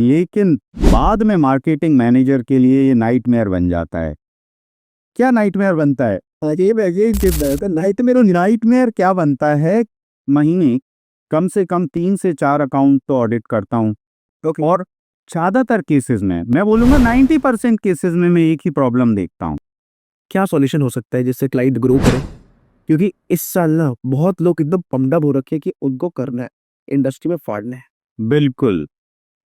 लेकिन बाद में मार्केटिंग मैनेजर के लिए ये नाइटमेयर बन जाता है। क्या नाइटमेयर बनता है? नाइटमेयर क्या बनता है, महीने कम से कम 3 से 4 अकाउंट तो ऑडिट करता हूँ। और ज़्यादातर केसेस में, मैं बोलूँगा 90% केसेस में मैं एक ही प्रॉब्लम देखता हूँ। क्या सॉल्यूशन हो सकता है जिससे क्लाइंट ग्रो करे? क्योंकि इस साल ना बहुत लोग एकदम पम्ड अप हो रखे हैं कि उनको करना है, इंडस्ट्री में फाड़ना है। बिल्कुल।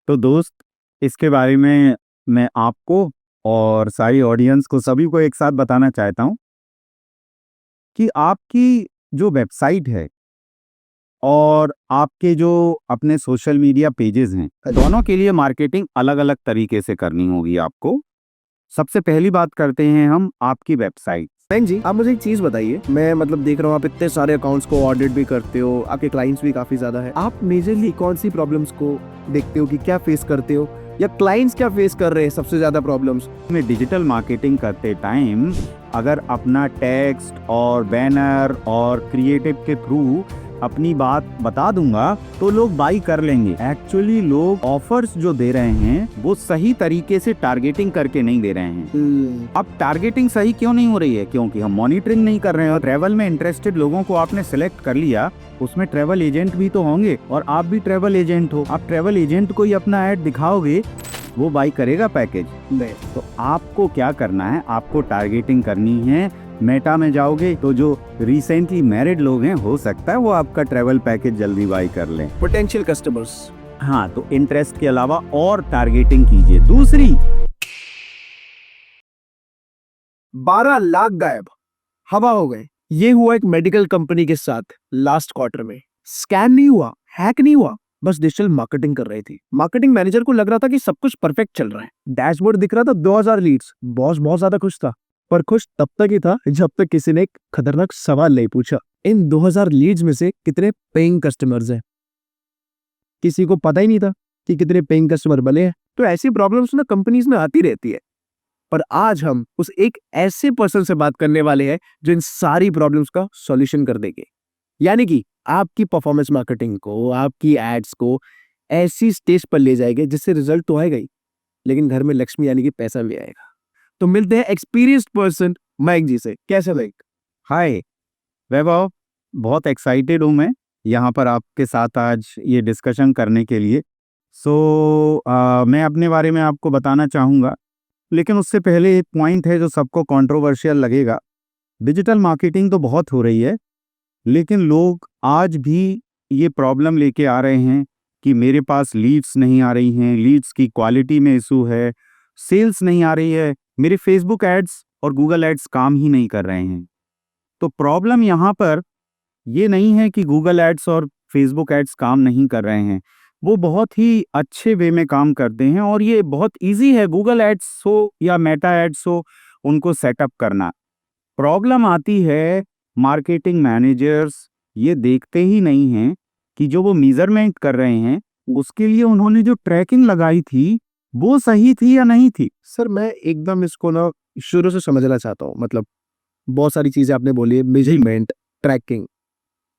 तो दोस्त, इसके बारे में मैं आपको और सारी ऑडियंस को, सभी को एक साथ बताना चाहता हूँ कि आपकी जो वेबसाइट है और आपके जो अपने सोशल मीडिया पेजेस हैं, दोनों के लिए मार्केटिंग अलग अलग तरीके से करनी होगी आपको। सबसे पहली बात करते हैं हम आपकी वेबसाइट। बैंक जी, आप मुझे एक चीज बताइए, मैं मतलब देख रहा हूँ आप इतने सारे अकाउंट्स को ऑडिट भी करते हो, आपके क्लाइंट्स भी काफी ज्यादा है। आप मेजरली कौन सी प्रॉब्लम्स को देखते हो कि क्या फेस करते हो, या क्लाइंट्स क्या फेस कर रहे हैं सबसे ज्यादा प्रॉब्लम्स? में डिजिटल मार्केटिंग करते टाइम अगर अपना टेक्स्ट और बैनर और क्रिएटिव के थ्रू अपनी बात बता दूंगा तो लोग बाई कर लेंगे। एक्चुअली लोग ऑफर्स जो दे रहे हैं वो सही तरीके से टारगेटिंग करके नहीं दे रहे हैं। अब टारगेटिंग सही क्यों नहीं हो रही है? क्योंकि हम मॉनिटरिंग नहीं कर रहे हैं। और ट्रैवल में इंटरेस्टेड लोगों को आपने सिलेक्ट कर लिया, उसमें ट्रैवल एजेंट भी तो होंगे और आप भी ट्रैवल एजेंट हो। आप ट्रैवल एजेंट को ही अपना ऐड दिखाओगे, वो बाई करेगा पैकेज? नहीं। तो आपको क्या करना है, आपको टारगेटिंग करनी है। मेटा में जाओगे तो जो रिसेंटली मैरिड लोग हैं, हो सकता है वो आपका ट्रैवल पैकेज जल्दी बाई कर लें, पोटेंशियल कस्टमर्स। हाँ, तो इंटरेस्ट के अलावा और टारगेटिंग कीजिए। दूसरी, 12 लाख गायब, हवा हो गए। ये हुआ एक मेडिकल कंपनी के साथ लास्ट क्वार्टर में। स्कैम नहीं हुआ, हैक नहीं हुआ, बस डिजिटल मार्केटिंग कर रही थी। मार्केटिंग मैनेजर को लग रहा था कि सब कुछ परफेक्ट चल रहा है, डैशबोर्ड दिख रहा था, 2000 लीड्स। बॉस बहुत ज्यादा खुश था, पर खुश तब तक ही था जब तक किसी ने एक खतरनाक सवाल नहीं पूछा। इन 2000 लीड्स में से कितने पेइंग कस्टमर्स हैं? किसी को पता ही नहीं था कि कितने पेइंग कस्टमर बने हैं। तो ऐसी प्रॉब्लम्स ना कंपनीज में आती रहती है, पर आज हम उस एक ऐसे पर्सन से बात करने वाले हैं जो इन सारी प्रॉब्लम्स का सॉल्यूशन कर देंगे। यानी कि आपकी परफॉर्मेंस मार्केटिंग को, आपकी एड्स को ऐसी स्टेज पर ले जाएंगे जिससे रिजल्ट तो आएगा ही, लेकिन घर में लक्ष्मी यानी कि पैसा भी आएगा। तो मिलते हैं एक्सपीरियंस्ड पर्सन माइक जी से। कैसे माइक? हाय वैभव, बहुत एक्साइटेड हूँ मैं यहाँ पर आपके साथ आज ये डिस्कशन करने के लिए। मैं अपने बारे में आपको बताना चाहूँगा, लेकिन उससे पहले एक पॉइंट है जो सबको कंट्रोवर्शियल लगेगा। डिजिटल मार्केटिंग तो बहुत हो रही है, लेकिन लोग आज भी ये प्रॉब्लम लेके आ रहे हैं कि मेरे पास लीड्स नहीं आ रही हैं, लीड्स की क्वालिटी में इशू है, सेल्स नहीं आ रही है, मेरे फेसबुक एड्स और गूगल एड्स काम ही नहीं कर रहे हैं। तो प्रॉब्लम यहाँ पर ये नहीं है कि गूगल एड्स और फेसबुक एड्स काम नहीं कर रहे हैं, वो बहुत ही अच्छे वे में काम करते हैं और ये बहुत इजी है, गूगल एड्स हो या मेटा एड्स हो, उनको सेटअप करना। प्रॉब्लम आती है मार्केटिंग मैनेजर्स ये देखते ही नहीं हैं कि जो वो मेजरमेंट कर रहे हैं उसके लिए उन्होंने जो ट्रैकिंग लगाई थी वो सही थी या नहीं थी। सर, मैं एकदम इसको ना शुरू से समझना चाहता हूँ। मतलब बहुत सारी चीजें आपने बोली, मेजरमेंट, ट्रैकिंग,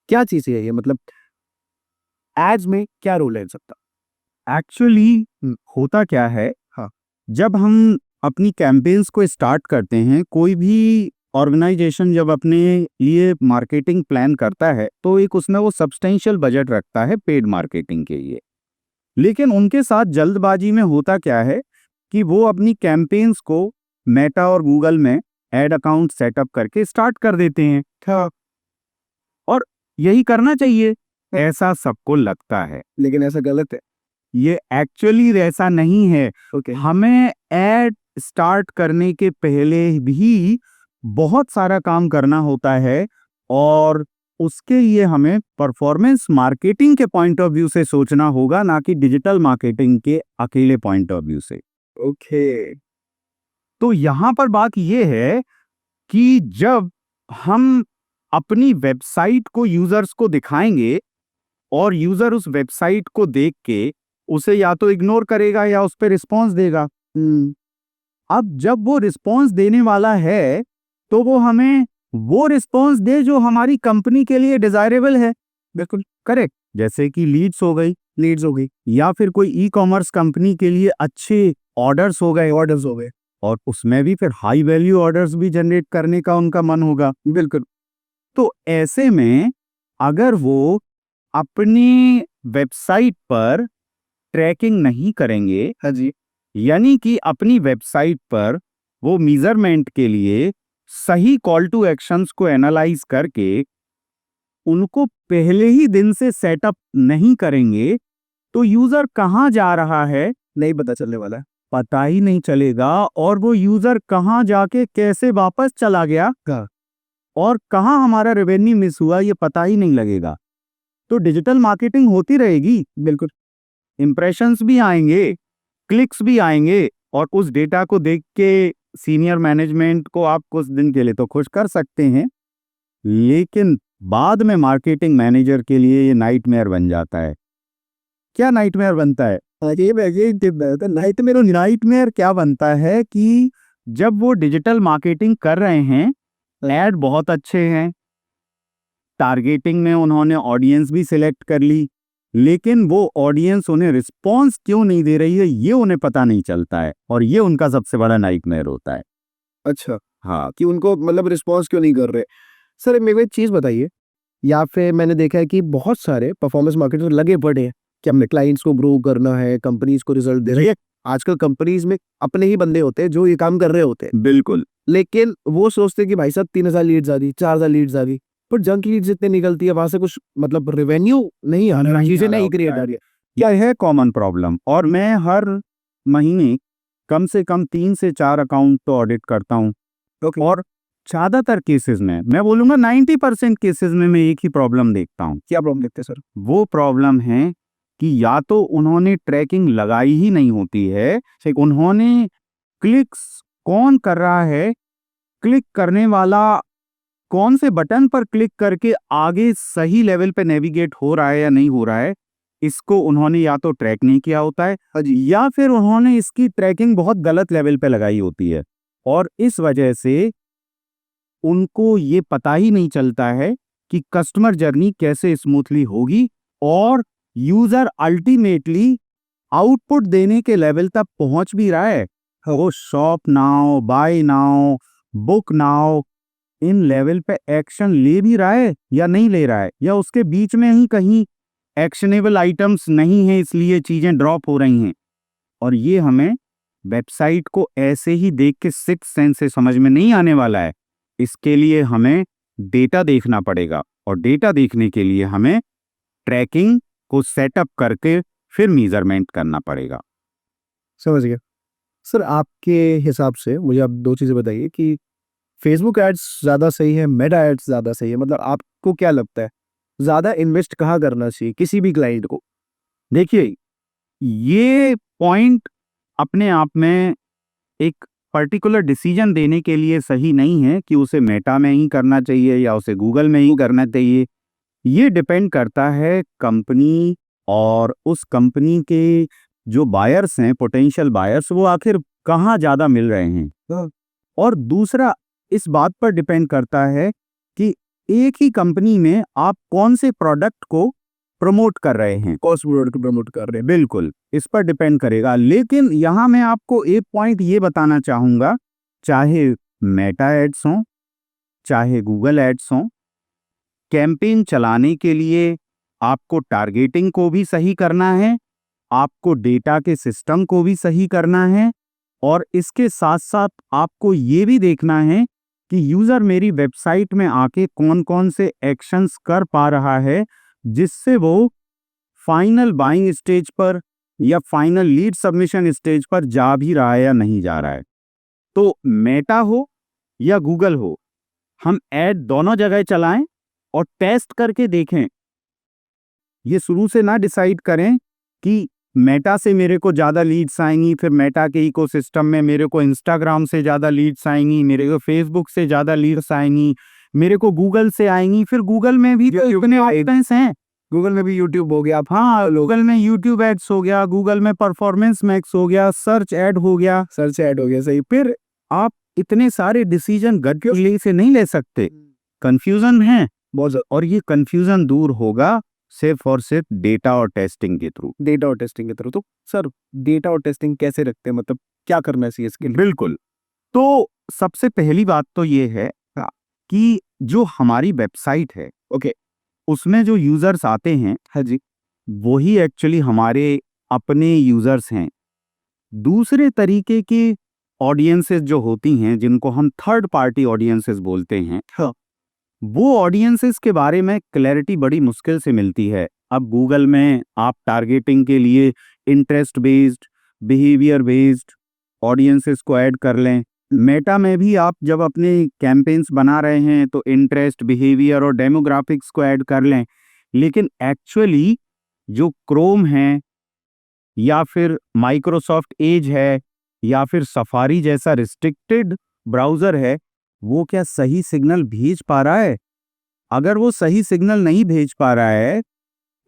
क्या चीज है ये? मतलब एड्स में क्या रोल है इन सबका? एक्चुअली होता क्या है, हाँ। जब हम अपनी कैंपेन्स को स्टार्ट करते हैं, कोई भी ऑर्गेनाइजेशन जब अपने लिए मार्केटिंग प्लान करता है तो एक उसमें वो सब्सटेंशियल बजट रखता है पेड मार्केटिंग के लिए। लेकिन उनके साथ जल्दबाजी में होता क्या है कि वो अपनी कैंपेन्स को मेटा और गूगल में एड अकाउंट सेटअप करके स्टार्ट कर देते हैं। हाँ। और यही करना चाहिए, ऐसा सबको लगता है, लेकिन ऐसा गलत है। ये एक्चुअली ऐसा नहीं है। ओके। हमें एड स्टार्ट करने के पहले भी बहुत सारा काम करना होता है और उसके लिए हमें परफॉर्मेंस मार्केटिंग के पॉइंट ऑफ व्यू से सोचना होगा, ना कि डिजिटल मार्केटिंग के अकेले पॉइंट ऑफ व्यू से। ओके। तो यहां पर बात यह है कि जब हम अपनी वेबसाइट को यूजर्स को दिखाएंगे और यूजर उस वेबसाइट को देख के उसे या तो इग्नोर करेगा या उस पर रिस्पॉन्स देगा। अब जब वो रिस्पॉन्स देने वाला है तो वो हमें वो रिस्पॉन्स दे जो हमारी कंपनी के लिए डिजायरेबल है। बिल्कुल करेक्ट, जैसे कि लीड्स हो गई, लीड्स हो गई, या फिर कोई ई कॉमर्स कंपनी के लिए अच्छे ऑर्डर्स हो गए, ऑर्डर्स हो गए। और उसमें भी फिर हाई वैल्यू ऑर्डर्स भी जनरेट करने का उनका मन होगा। बिल्कुल। तो ऐसे में अगर वो अपनी वेबसाइट पर ट्रैकिंग नहीं करेंगे, हाँ जी। यानी कि अपनी वेबसाइट पर वो मेजरमेंट के लिए सही कॉल टू एक्शंस को एनालाइज करके उनको पहले ही दिन से सेटअप नहीं करेंगे, तो यूजर कहां जा रहा है नहीं पता चलने वाला है। पता ही नहीं चलेगा, और वो यूजर कहां जाके कैसे वापस चला गया हाँ। और कहां हमारा रेवेन्यू मिस हुआ ये पता ही नहीं लगेगा। तो डिजिटल मार्केटिंग होती रहेगी, बिल्कुल। इंप्रेशंस भी आएंगे, क्लिक्स भी आएंगे, और उस डेटा को देख के सीनियर मैनेजमेंट को आप कुछ दिन के लिए तो खुश कर सकते हैं, लेकिन बाद में मार्केटिंग मैनेजर के लिए ये नाइटमेयर बन जाता है। क्या नाइटमेयर बनता है? नाइटमेयर क्या बनता है कि जब वो डिजिटल मार्केटिंग कर रहे हैं, ऐड बहुत अच्छे हैं, टारगेटिंग में उन्होंने ऑडियंस भी सिलेक्ट कर ली, लेकिन वो ऑडियंस उन्हें रिस्पॉन्स क्यों नहीं दे रही है ये उन्हें पता नहीं चलता है, और ये उनका सबसे बड़ा नाइटमेयर होता है। अच्छा, हाँ, कि उनको मतलब रिस्पॉन्स क्यों नहीं कर रहे। सर मेरे को एक चीज़ बताइए, या फिर मैंने देखा है कि बहुत सारे परफॉर्मेंस मार्केटर लगे पड़े हैं कि हमने क्लाइंट्स को ग्रो करना है, कंपनीज को रिजल्ट दे रही है। आजकल कंपनीज में अपने ही बंदे होते हैं जो ये काम कर रहे होते हैं, बिल्कुल। लेकिन वो सोचते हैं कि भाई साहब 3000 लीड्स आ गई, 4000 लीड्स आ गई, पर जंक लीड्स इतने निकलती है, वहां से कुछ मतलब रेवेन्यू नहीं आ रहा, चीजें नहीं क्रिएट आ रही है। यह है कॉमन प्रॉब्लम, और मैं हर महीने कम से कम 3 से 4 अकाउंट तो ऑडिट करता हूँ, और ज्यादातर केसेस में, मैं बोलूंगा 90% केसेस में मैं एक ही प्रॉब्लम देखता हूँ। क्या प्रॉब्लम देखते हैं सर? वो प्रॉब्लम है कि या तो उन्होंने ट्रैकिंग लगाई ही नहीं होती है, उन्होंने क्लिक्स कौन कर रहा है, क्लिक करने वाला कौन से बटन पर क्लिक करके आगे सही लेवल पे नेविगेट हो रहा है या नहीं हो रहा है, इसको उन्होंने या तो ट्रैक नहीं किया होता है, या फिर उन्होंने इसकी ट्रैकिंग बहुत गलत लेवल पे लगाई होती है, और इस वजह से उनको ये पता ही नहीं चलता है कि कस्टमर जर्नी कैसे स्मूथली होगी, और यूजर अल्टीमेटली आउटपुट देने के लेवल तक पहुंच भी रहा है, वो shop now, buy now, book now, इन लेवल पे एक्शन ले भी रहा है या नहीं ले रहा है, या उसके बीच में ही कहीं एक्शनेबल आइटम्स नहीं है इसलिए चीजें ड्रॉप हो रही हैं। और ये हमें वेबसाइट को ऐसे ही देख के सिक्स सेंस से समझ में नहीं आने वाला है, इसके लिए हमें डेटा देखना पड़ेगा, और डेटा देखने के लिए हमें ट्रैकिंग को सेटअप करके फिर मेजरमेंट करना पड़ेगा। समझ गया। सर आपके हिसाब से मुझे आप दो चीजें बताइए कि फेसबुक एड्स ज्यादा सही है, मेटा एड्स ज्यादा सही है, मतलब आपको क्या लगता है ज्यादा इन्वेस्ट कहाँ करना चाहिए किसी भी क्लाइंट को? देखिए, ये पॉइंट अपने आप में एक पर्टिकुलर डिसीजन देने के लिए सही नहीं है कि उसे मेटा में ही करना चाहिए या उसे गूगल में ही करना चाहिए। ये डिपेंड करता है कंपनी और उस कंपनी के जो बायर्स हैं, पोटेंशियल बायर्स, वो आखिर कहाँ ज़्यादा मिल रहे हैं, और दूसरा इस बात पर डिपेंड करता है कि एक ही कंपनी में आप कौन से प्रोडक्ट को प्रमोट कर रहे हैं, कॉस्ट प्रोडक्ट प्रमोट कर रहे हैं। बिल्कुल इस पर डिपेंड करेगा। लेकिन यहाँ मैं आपको एक पॉइंट ये बताना चाहूँगा, चाहे मेटा एड्स हों, चाहे गूगल एड्स हों, कैंपेन चलाने के लिए आपको टारगेटिंग को भी सही करना है, आपको डेटा के सिस्टम को भी सही करना है, और इसके साथ साथ आपको ये भी देखना है कि यूजर मेरी वेबसाइट में आके कौन कौन से एक्शंस कर पा रहा है, जिससे वो फाइनल बाइंग स्टेज पर या फाइनल लीड सबमिशन स्टेज पर जा भी रहा है या नहीं जा रहा है। तो मेटा हो या गूगल हो, हम ऐड दोनों जगह चलाएं और टेस्ट करके देखें। ये शुरू से ना डिसाइड करें कि मेटा से मेरे को ज़्यादा लीड्स आएंगी, फिर मेटा के इकोसिस्टम में मेरे को इंस्टाग्राम से ज़्यादा लीड्स आएंगी, मेरे को फेसबुक से ज़्यादा लीड्स आएंगी, मेरे को गूगल से आएंगी। फिर गूगल में भी तो इतने ऑप्शंस हैं, गूगल में भी यूट्यूब हो गया, हाँ, गूगल में यूट्यूब एड्स हो गया, गूगल में परफॉर्मेंस मैक्स हो गया, सर्च ऐड हो गया, सर्च ऐड हो गया। सही। फिर आप इतने सारे डिसीजन गट से नहीं ले सकते, कंफ्यूजन है बहुत ज्यादा। और ये कंफ्यूजन दूर होगा सिर्फ और सिर्फ डेटा और टेस्टिंग के थ्रू। डेटा और टेस्टिंग के थ्रू। तो सर डेटा और टेस्टिंग कैसे रखते हैं, मतलब क्या करना चाहिए इसके लिए? बिल्कुल। तो सबसे पहली बात तो ये है कि जो हमारी वेबसाइट है, ओके। उसमें जो यूजर्स आते हैं, हाँ जी। वही एक्चुअली हमारे अपने यूजर्स हैं। दूसरे तरीके की ऑडियंसेस जो होती हैं, जिनको हम थर्ड पार्टी ऑडियंसेस बोलते हैं, हाँ। वो ऑडियंसेस के बारे में क्लैरिटी बड़ी मुश्किल से मिलती है। अब गूगल में आप टारगेटिंग के लिए interest based, behaviour based audiences को ऐड कर लें। मेटा में भी आप जब अपने कैंपेन्स बना रहे हैं तो इंटरेस्ट, बिहेवियर और डेमोग्राफिक्स को ऐड कर लें। लेकिन एक्चुअली जो क्रोम है या फिर माइक्रोसॉफ्ट एज है या फिर सफारी जैसा रिस्ट्रिक्टेड ब्राउज़र है, वो क्या सही सिग्नल भेज पा रहा है? अगर वो सही सिग्नल नहीं भेज पा रहा है,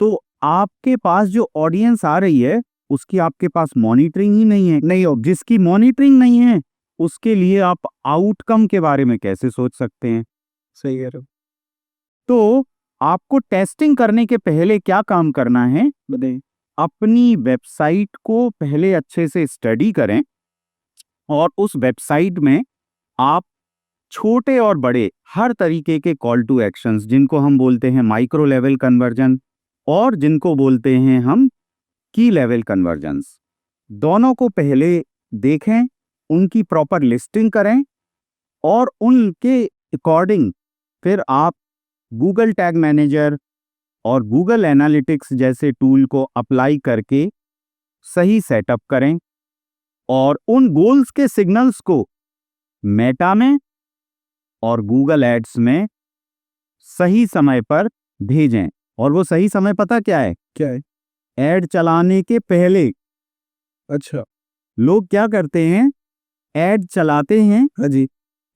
तो आपके पास जो ऑडियंस आ रही है, उसकी आपके पास मॉनिटरिंग ही नहीं है। नहीं हो। जिसकी मॉनिटरिंग नहीं है, उसके लिए आप आउटकम के बारे में कैसे सोच सकते हैं? सही कह रहे हो। तो आपको टेस्टिंग करने के पहले क्या काम करना है? बताइए। अपनी वेबसाइट को पहले अच्छे से स्टडी करें और उस वेबसाइट में आप छोटे और बड़े हर तरीके के कॉल टू एक्शंस, जिनको हम बोलते हैं माइक्रो लेवल कन्वर्जन और जिनको बोलते हैं हम की लेवल कन्वर्जन्स, दोनों को पहले देखें, उनकी प्रॉपर लिस्टिंग करें और उनके अकॉर्डिंग फिर आप गूगल टैग मैनेजर और गूगल एनालिटिक्स जैसे टूल को अप्लाई करके सही सेटअप करें और उन गोल्स के सिग्नल्स को मेटा में और गूगल एड्स में सही समय पर भेजें। और वो सही समय पता क्या है? क्या है? ऐड चलाने के पहले। अच्छा। लोग क्या करते हैं, ऐड चलाते हैं हाँ जी।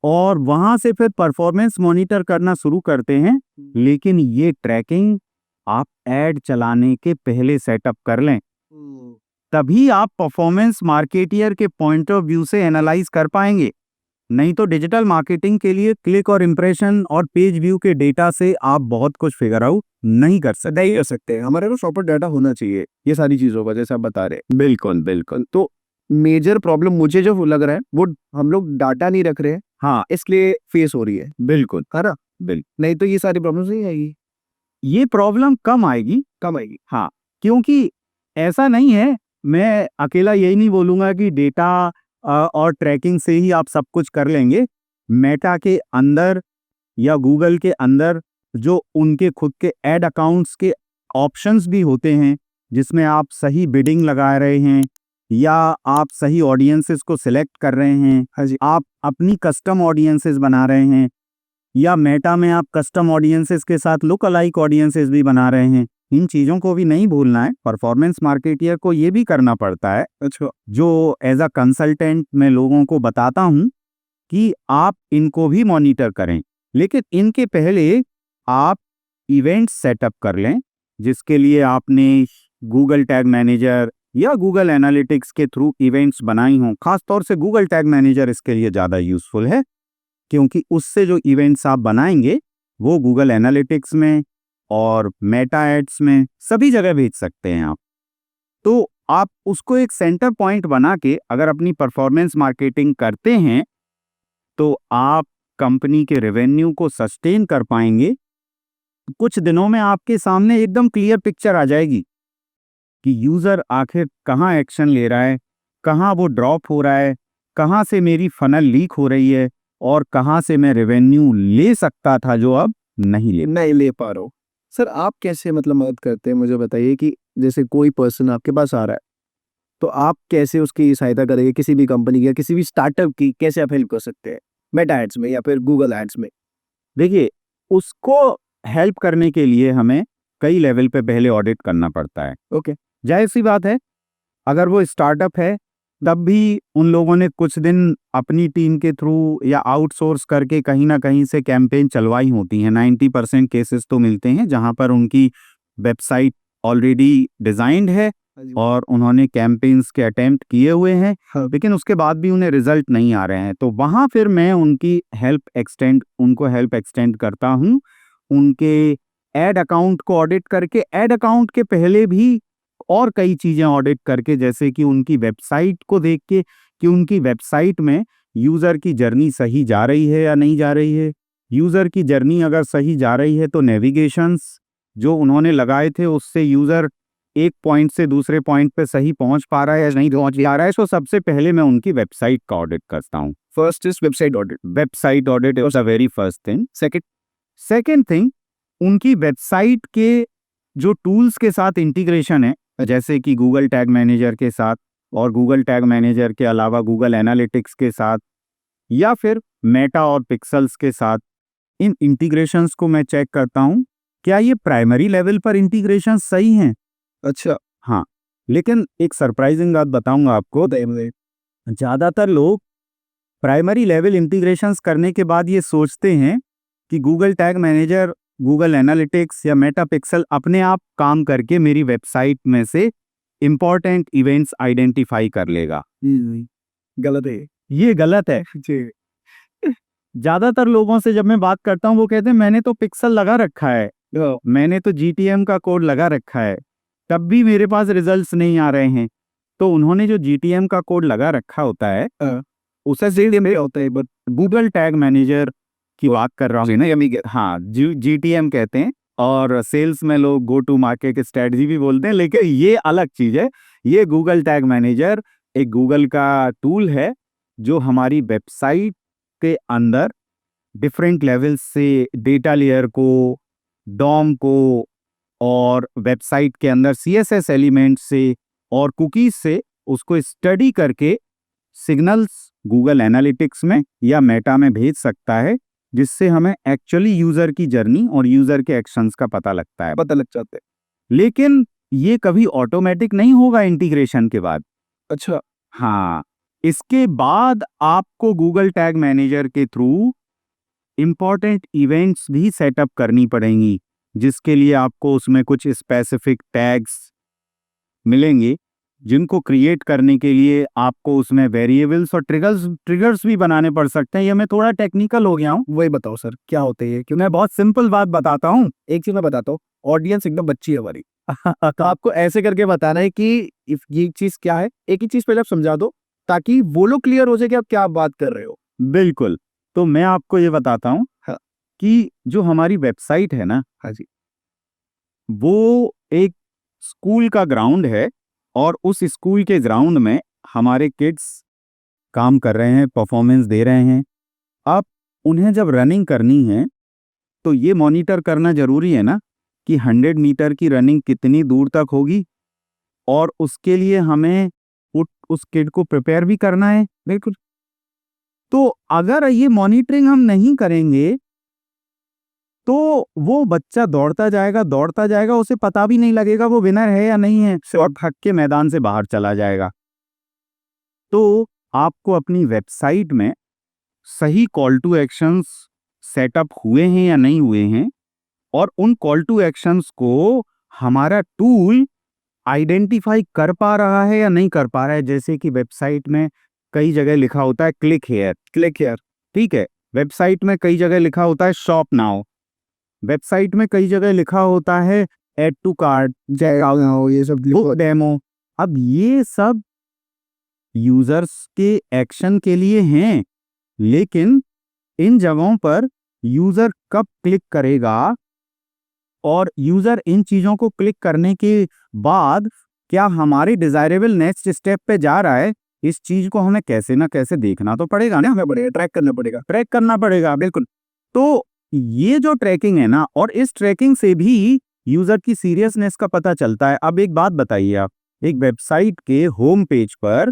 और वहां से फिर परफॉर्मेंस मॉनिटर करना शुरू करते हैं, लेकिन ये ट्रैकिंग आप ऐड चलाने के पहले सेटअप कर लें, तभी आप परफॉर्मेंस मार्केटियर के पॉइंट ऑफ व्यू से एनालाइज कर पाएंगे। नहीं तो डिजिटल मार्केटिंग के लिए क्लिक और इंप्रेशन और पेज व्यू के डेटा से आप बहुत कुछ फिगर आउट नहीं कर सकते। नहीं कर सकते, हमारे पास प्रॉपर डाटा होना चाहिए ये सारी चीजों का, जैसे आप बता रहे। बिल्कुल बिल्कुल। तो मेजर प्रॉब्लम मुझे जो लग रहा है वो हम लोग डाटा नहीं रख रहे हैं, हाँ, इसलिए फेस हो रही है बिल्कुल ना? बिल्कुल। नहीं तो ये सारी प्रॉब्लम्स नहीं आएगी। ये प्रॉब्लम कम आएगी। कम आएगी। हाँ, क्योंकि ऐसा नहीं है, मैं अकेला यही नहीं बोलूंगा कि डेटा और ट्रैकिंग से ही आप सब कुछ कर लेंगे। मेटा के अंदर या गूगल के अंदर जो उनके खुद के एड अकाउंट्स के ऑप्शंस भी होते हैं, जिसमें आप सही बिडिंग लगा रहे हैं या आप सही ऑडियंसेस को सिलेक्ट कर रहे हैं, हाँ जी। आप अपनी कस्टम ऑडियंसेस बना रहे हैं या मेटा में आप कस्टम ऑडियंसेस के साथ लुक अलाइक ऑडियंसेस भी बना रहे हैं, इन चीज़ों को भी नहीं भूलना है। परफॉर्मेंस मार्केटियर को ये भी करना पड़ता है। अच्छा। जो एज अ कंसल्टेंट मैं लोगों को बताता हूँ कि आप इनको भी मॉनिटर करें, लेकिन इनके पहले आप इवेंट्स सेटअप कर लें, जिसके लिए आपने गूगल टैग मैनेजर या गूगल एनालिटिक्स के थ्रू इवेंट्स बनाई हों। खासतौर से गूगल टैग मैनेजर इसके लिए ज़्यादा यूज़फुल है, क्योंकि उससे जो इवेंट्स आप बनाएंगे वो गूगल एनालिटिक्स में और मेटा एड्स में सभी जगह भेज सकते हैं आप। तो आप उसको एक सेंटर पॉइंट बना के अगर अपनी परफॉर्मेंस मार्केटिंग करते हैं, तो आप कंपनी के रेवेन्यू को सस्टेन कर पाएंगे। कुछ दिनों में आपके सामने एकदम क्लियर पिक्चर आ जाएगी कि यूज़र आखिर कहाँ एक्शन ले रहा है, कहाँ वो ड्रॉप हो रहा है, कहाँ से मेरी फनल लीक हो रही है और कहाँ से मैं रेवेन्यू ले सकता था जो अब नहीं ले पा रहा हूँ। सर आप कैसे मतलब मदद करते हैं, मुझे बताइए कि जैसे कोई पर्सन आपके पास आ रहा है तो आप कैसे उसकी सहायता करेंगे, किसी भी कंपनी की या किसी भी स्टार्टअप की कैसे आप हेल्प कर सकते हैं मेटा एड्स में या फिर गूगल एड्स में? देखिए, उसको हेल्प करने के लिए हमें कई लेवल पे पहले ऑडिट करना पड़ता है। ओके। जाहिर सी बात है, अगर वो स्टार्टअप है तब भी उन लोगों ने कुछ दिन अपनी टीम के थ्रू या आउटसोर्स करके कहीं ना कहीं से कैंपेन चलवाई होती हैं। 90% केसेस तो मिलते हैं जहां पर उनकी वेबसाइट ऑलरेडी डिजाइंड है और उन्होंने कैंपेन्स के अटेम्प्ट किए हुए हैं, लेकिन उसके बाद भी उन्हें रिजल्ट नहीं आ रहे हैं। तो वहां फिर मैं उनको हेल्प एक्सटेंड करता हूं, उनके ऐड अकाउंट को ऑडिट करके, ऐड अकाउंट के पहले भी और कई चीजें ऑडिट करके, जैसे कि उनकी वेबसाइट को देख के कि उनकी वेबसाइट में यूजर की जर्नी सही जा रही है या नहीं जा रही है। यूजर की जर्नी अगर सही जा रही है तो नेविगेशंस जो उन्होंने लगाए थे उससे यूजर एक पॉइंट से दूसरे पॉइंट पे सही पहुंच पा रहा है या नहीं पहुंच पा रहा है। तो सबसे पहले मैं उनकी वेबसाइट का ऑडिट करता हूँ। First is website audit. Website audit is the very first thing. Second, second thing, उनकी वेबसाइट के जो टूल्स के साथ इंटीग्रेशन है, जैसे कि गूगल टैग मैनेजर के साथ और गूगल टैग मैनेजर के अलावा गूगल एनालिटिक्स के साथ या फिर मेटा और पिक्सल्स के साथ, इन इंटीग्रेशंस को मैं चेक करता हूं क्या ये प्राइमरी लेवल पर इंटीग्रेशन सही हैं। अच्छा, हाँ, लेकिन एक सरप्राइजिंग बात बताऊंगा आपको। ज़्यादातर लोग प्राइमरी लेवल इंटीग्रेशंस करने के बाद ये सोचते हैं कि Google tag manager, Google analytics या मेटा पिक्सल अपने आप काम करके मेरी वेबसाइट में से इंपॉर्टेंट इवेंट्स आइडेंटिफाई कर लेगा। गलत है ये गलत है। जी। ज़्यादातर लोगों से जब मैं बात करता हूँ वो कहते हैं मैंने तो पिक्सल लगा रखा है, मैंने तो GTM का कोड लगा रखा है, तब भी मेरे पास रिजल्ट्स नहीं आ रहे हैं। तो उन्होंने जो GTM का कोड लगा रखा होता है उसे CDM होता है, बट गूगल टैग मैनेजर की बात कर रहा हूँ ना, हाँ GTM कहते हैं, और सेल्स में लोग गो टू मार्केट स्ट्रेटजी भी बोलते हैं, लेकिन ये अलग चीज है। ये गूगल टैग मैनेजर एक गूगल का टूल है जो हमारी वेबसाइट के अंदर डिफरेंट लेवल से डेटा लेयर को, डॉम को और वेबसाइट के अंदर CSS एलिमेंट से और कुकीज से उसको स्टडी करके सिग्नल्स गूगल एनालिटिक्स में या मेटा में भेज सकता है, जिससे हमें एक्चुअली यूजर की जर्नी और यूजर के एक्शंस का पता लग जाता है। लेकिन ये कभी ऑटोमेटिक नहीं होगा इंटीग्रेशन के बाद। अच्छा, हाँ, इसके बाद आपको गूगल टैग मैनेजर के थ्रू इंपॉर्टेंट इवेंट्स भी सेटअप करनी पड़ेंगी, जिसके लिए आपको उसमें कुछ स्पेसिफिक टैग्स मिलेंगे, जिनको क्रिएट करने के लिए आपको उसमें वेरिएबल्स और ट्रिगर्स भी बनाने पड़ सकते हैं। ये मैं थोड़ा टेक्निकल हो गया हूँ, वही बताओ सर क्या होते हैं। क्यों मैं बहुत सिंपल बात बताता हूँ। एक चीज मैं बताता हूँ, ऑडियंस एकदम बच्ची है हमारी। तो आपको ऐसे करके बताना है कि ये चीज क्या है। एक ही चीज पहले आप समझा दो ताकि वो लोग क्लियर हो जाए कि आप क्या बात कर रहे हो। बिल्कुल, तो मैं आपको ये बताता हूँ हाँ। कि जो हमारी वेबसाइट है ना, हाँ जी, वो एक स्कूल का ग्राउंड है और उस स्कूल के ग्राउंड में हमारे किड्स काम कर रहे हैं, परफॉर्मेंस दे रहे हैं। अब उन्हें जब रनिंग करनी है तो ये मॉनिटर करना जरूरी है ना कि 100 मीटर की रनिंग कितनी दूर तक होगी, और उसके लिए हमें उस किड को प्रिपेयर भी करना है। बिल्कुल। तो अगर ये मॉनिटरिंग हम नहीं करेंगे तो वो बच्चा दौड़ता जाएगा, उसे पता भी नहीं लगेगा वो विनर है या नहीं है, और थक के मैदान से बाहर चला जाएगा। तो आपको अपनी वेबसाइट में सही कॉल टू एक्शंस सेटअप हुए हैं या नहीं हुए हैं, और उन कॉल टू एक्शंस को हमारा टूल आइडेंटिफाई कर पा रहा है या नहीं कर पा रहा है। जैसे कि वेबसाइट में कई जगह लिखा होता है क्लिक हियर, ठीक है। वेबसाइट में कई जगह लिखा होता है शॉप नाउ, वेबसाइट में कई जगह लिखा होता है ऐड टू कार्ट, ये सब बुक डेमो। अब ये सब यूजर्स के एक्शन के लिए हैं, लेकिन इन जगहों पर यूजर कब क्लिक करेगा और यूजर इन चीजों को क्लिक करने के बाद क्या हमारे डिजायरेबल नेक्स्ट स्टेप पे जा रहा है, इस चीज को हमें कैसे ना कैसे देखना तो पड़ेगा ना, हमें ट्रैक करना पड़ेगा। बिल्कुल। तो ये जो ट्रैकिंग है ना, और इस ट्रैकिंग से भी यूजर की सीरियसनेस का पता चलता है। अब एक बात बताइए, आप एक वेबसाइट के होम पेज पर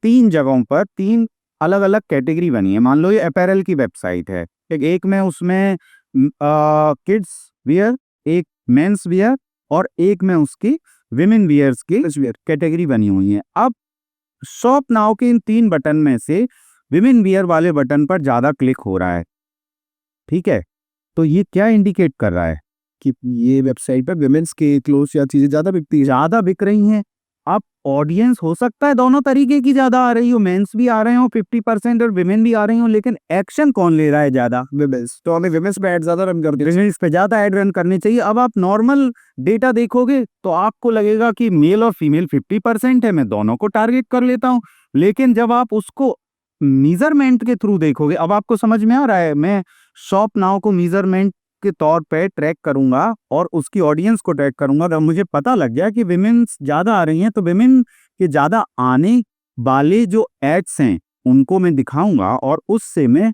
3 जगहों पर 3 अलग अलग कैटेगरी बनी है। मान लो ये अपैरल की वेबसाइट है, एक में उसमें किड्स वियर, एक मेंस वियर और एक में उसकी विमेन वियर्स की कैटेगरी बनी हुई है। अब शॉप नाउ के इन 3 बटन में से विमेन वियर वाले बटन पर ज्यादा क्लिक हो रहा है, ठीक है। तो ये क्या इंडिकेट कर रहा है कि ये वेबसाइट पर विमेंस के क्लोथ्स या चीजें ज्यादा बिकती है, ज्यादा बिक रही हैं। अब ऑडियंस हो सकता है दोनों तरीके की ज्यादा आ रही हो, मेंस भी आ रहे हो 50% और विमेन भी आ रही हो, लेकिन एक्शन कौन ले रहा है ज्यादा? विमेंस। तो हमें विमेंस पे ऐड ज्यादा रन कर देते हैं। विमेंस पे ज्यादा एड रन करनी चाहिए। अब आप नॉर्मल डेटा देखोगे तो आपको लगेगा कि मेल और फीमेल 50% है, मैं दोनों को टारगेट कर लेता हूं। लेकिन जब आप उसको मीजरमेंट के थ्रू देखोगे, अब आपको समझ में आ रहा है, मैं शॉप नाउ को मीजरमेंट के तौर पे ट्रैक करूंगा और उसकी ऑडियंस को ट्रैक करूंगा। अगर मुझे पता लग गया कि विमेन्स ज्यादा आ रही हैं, तो विमेन के ज्यादा आने वाले जो एड्स हैं उनको मैं दिखाऊंगा और उससे मैं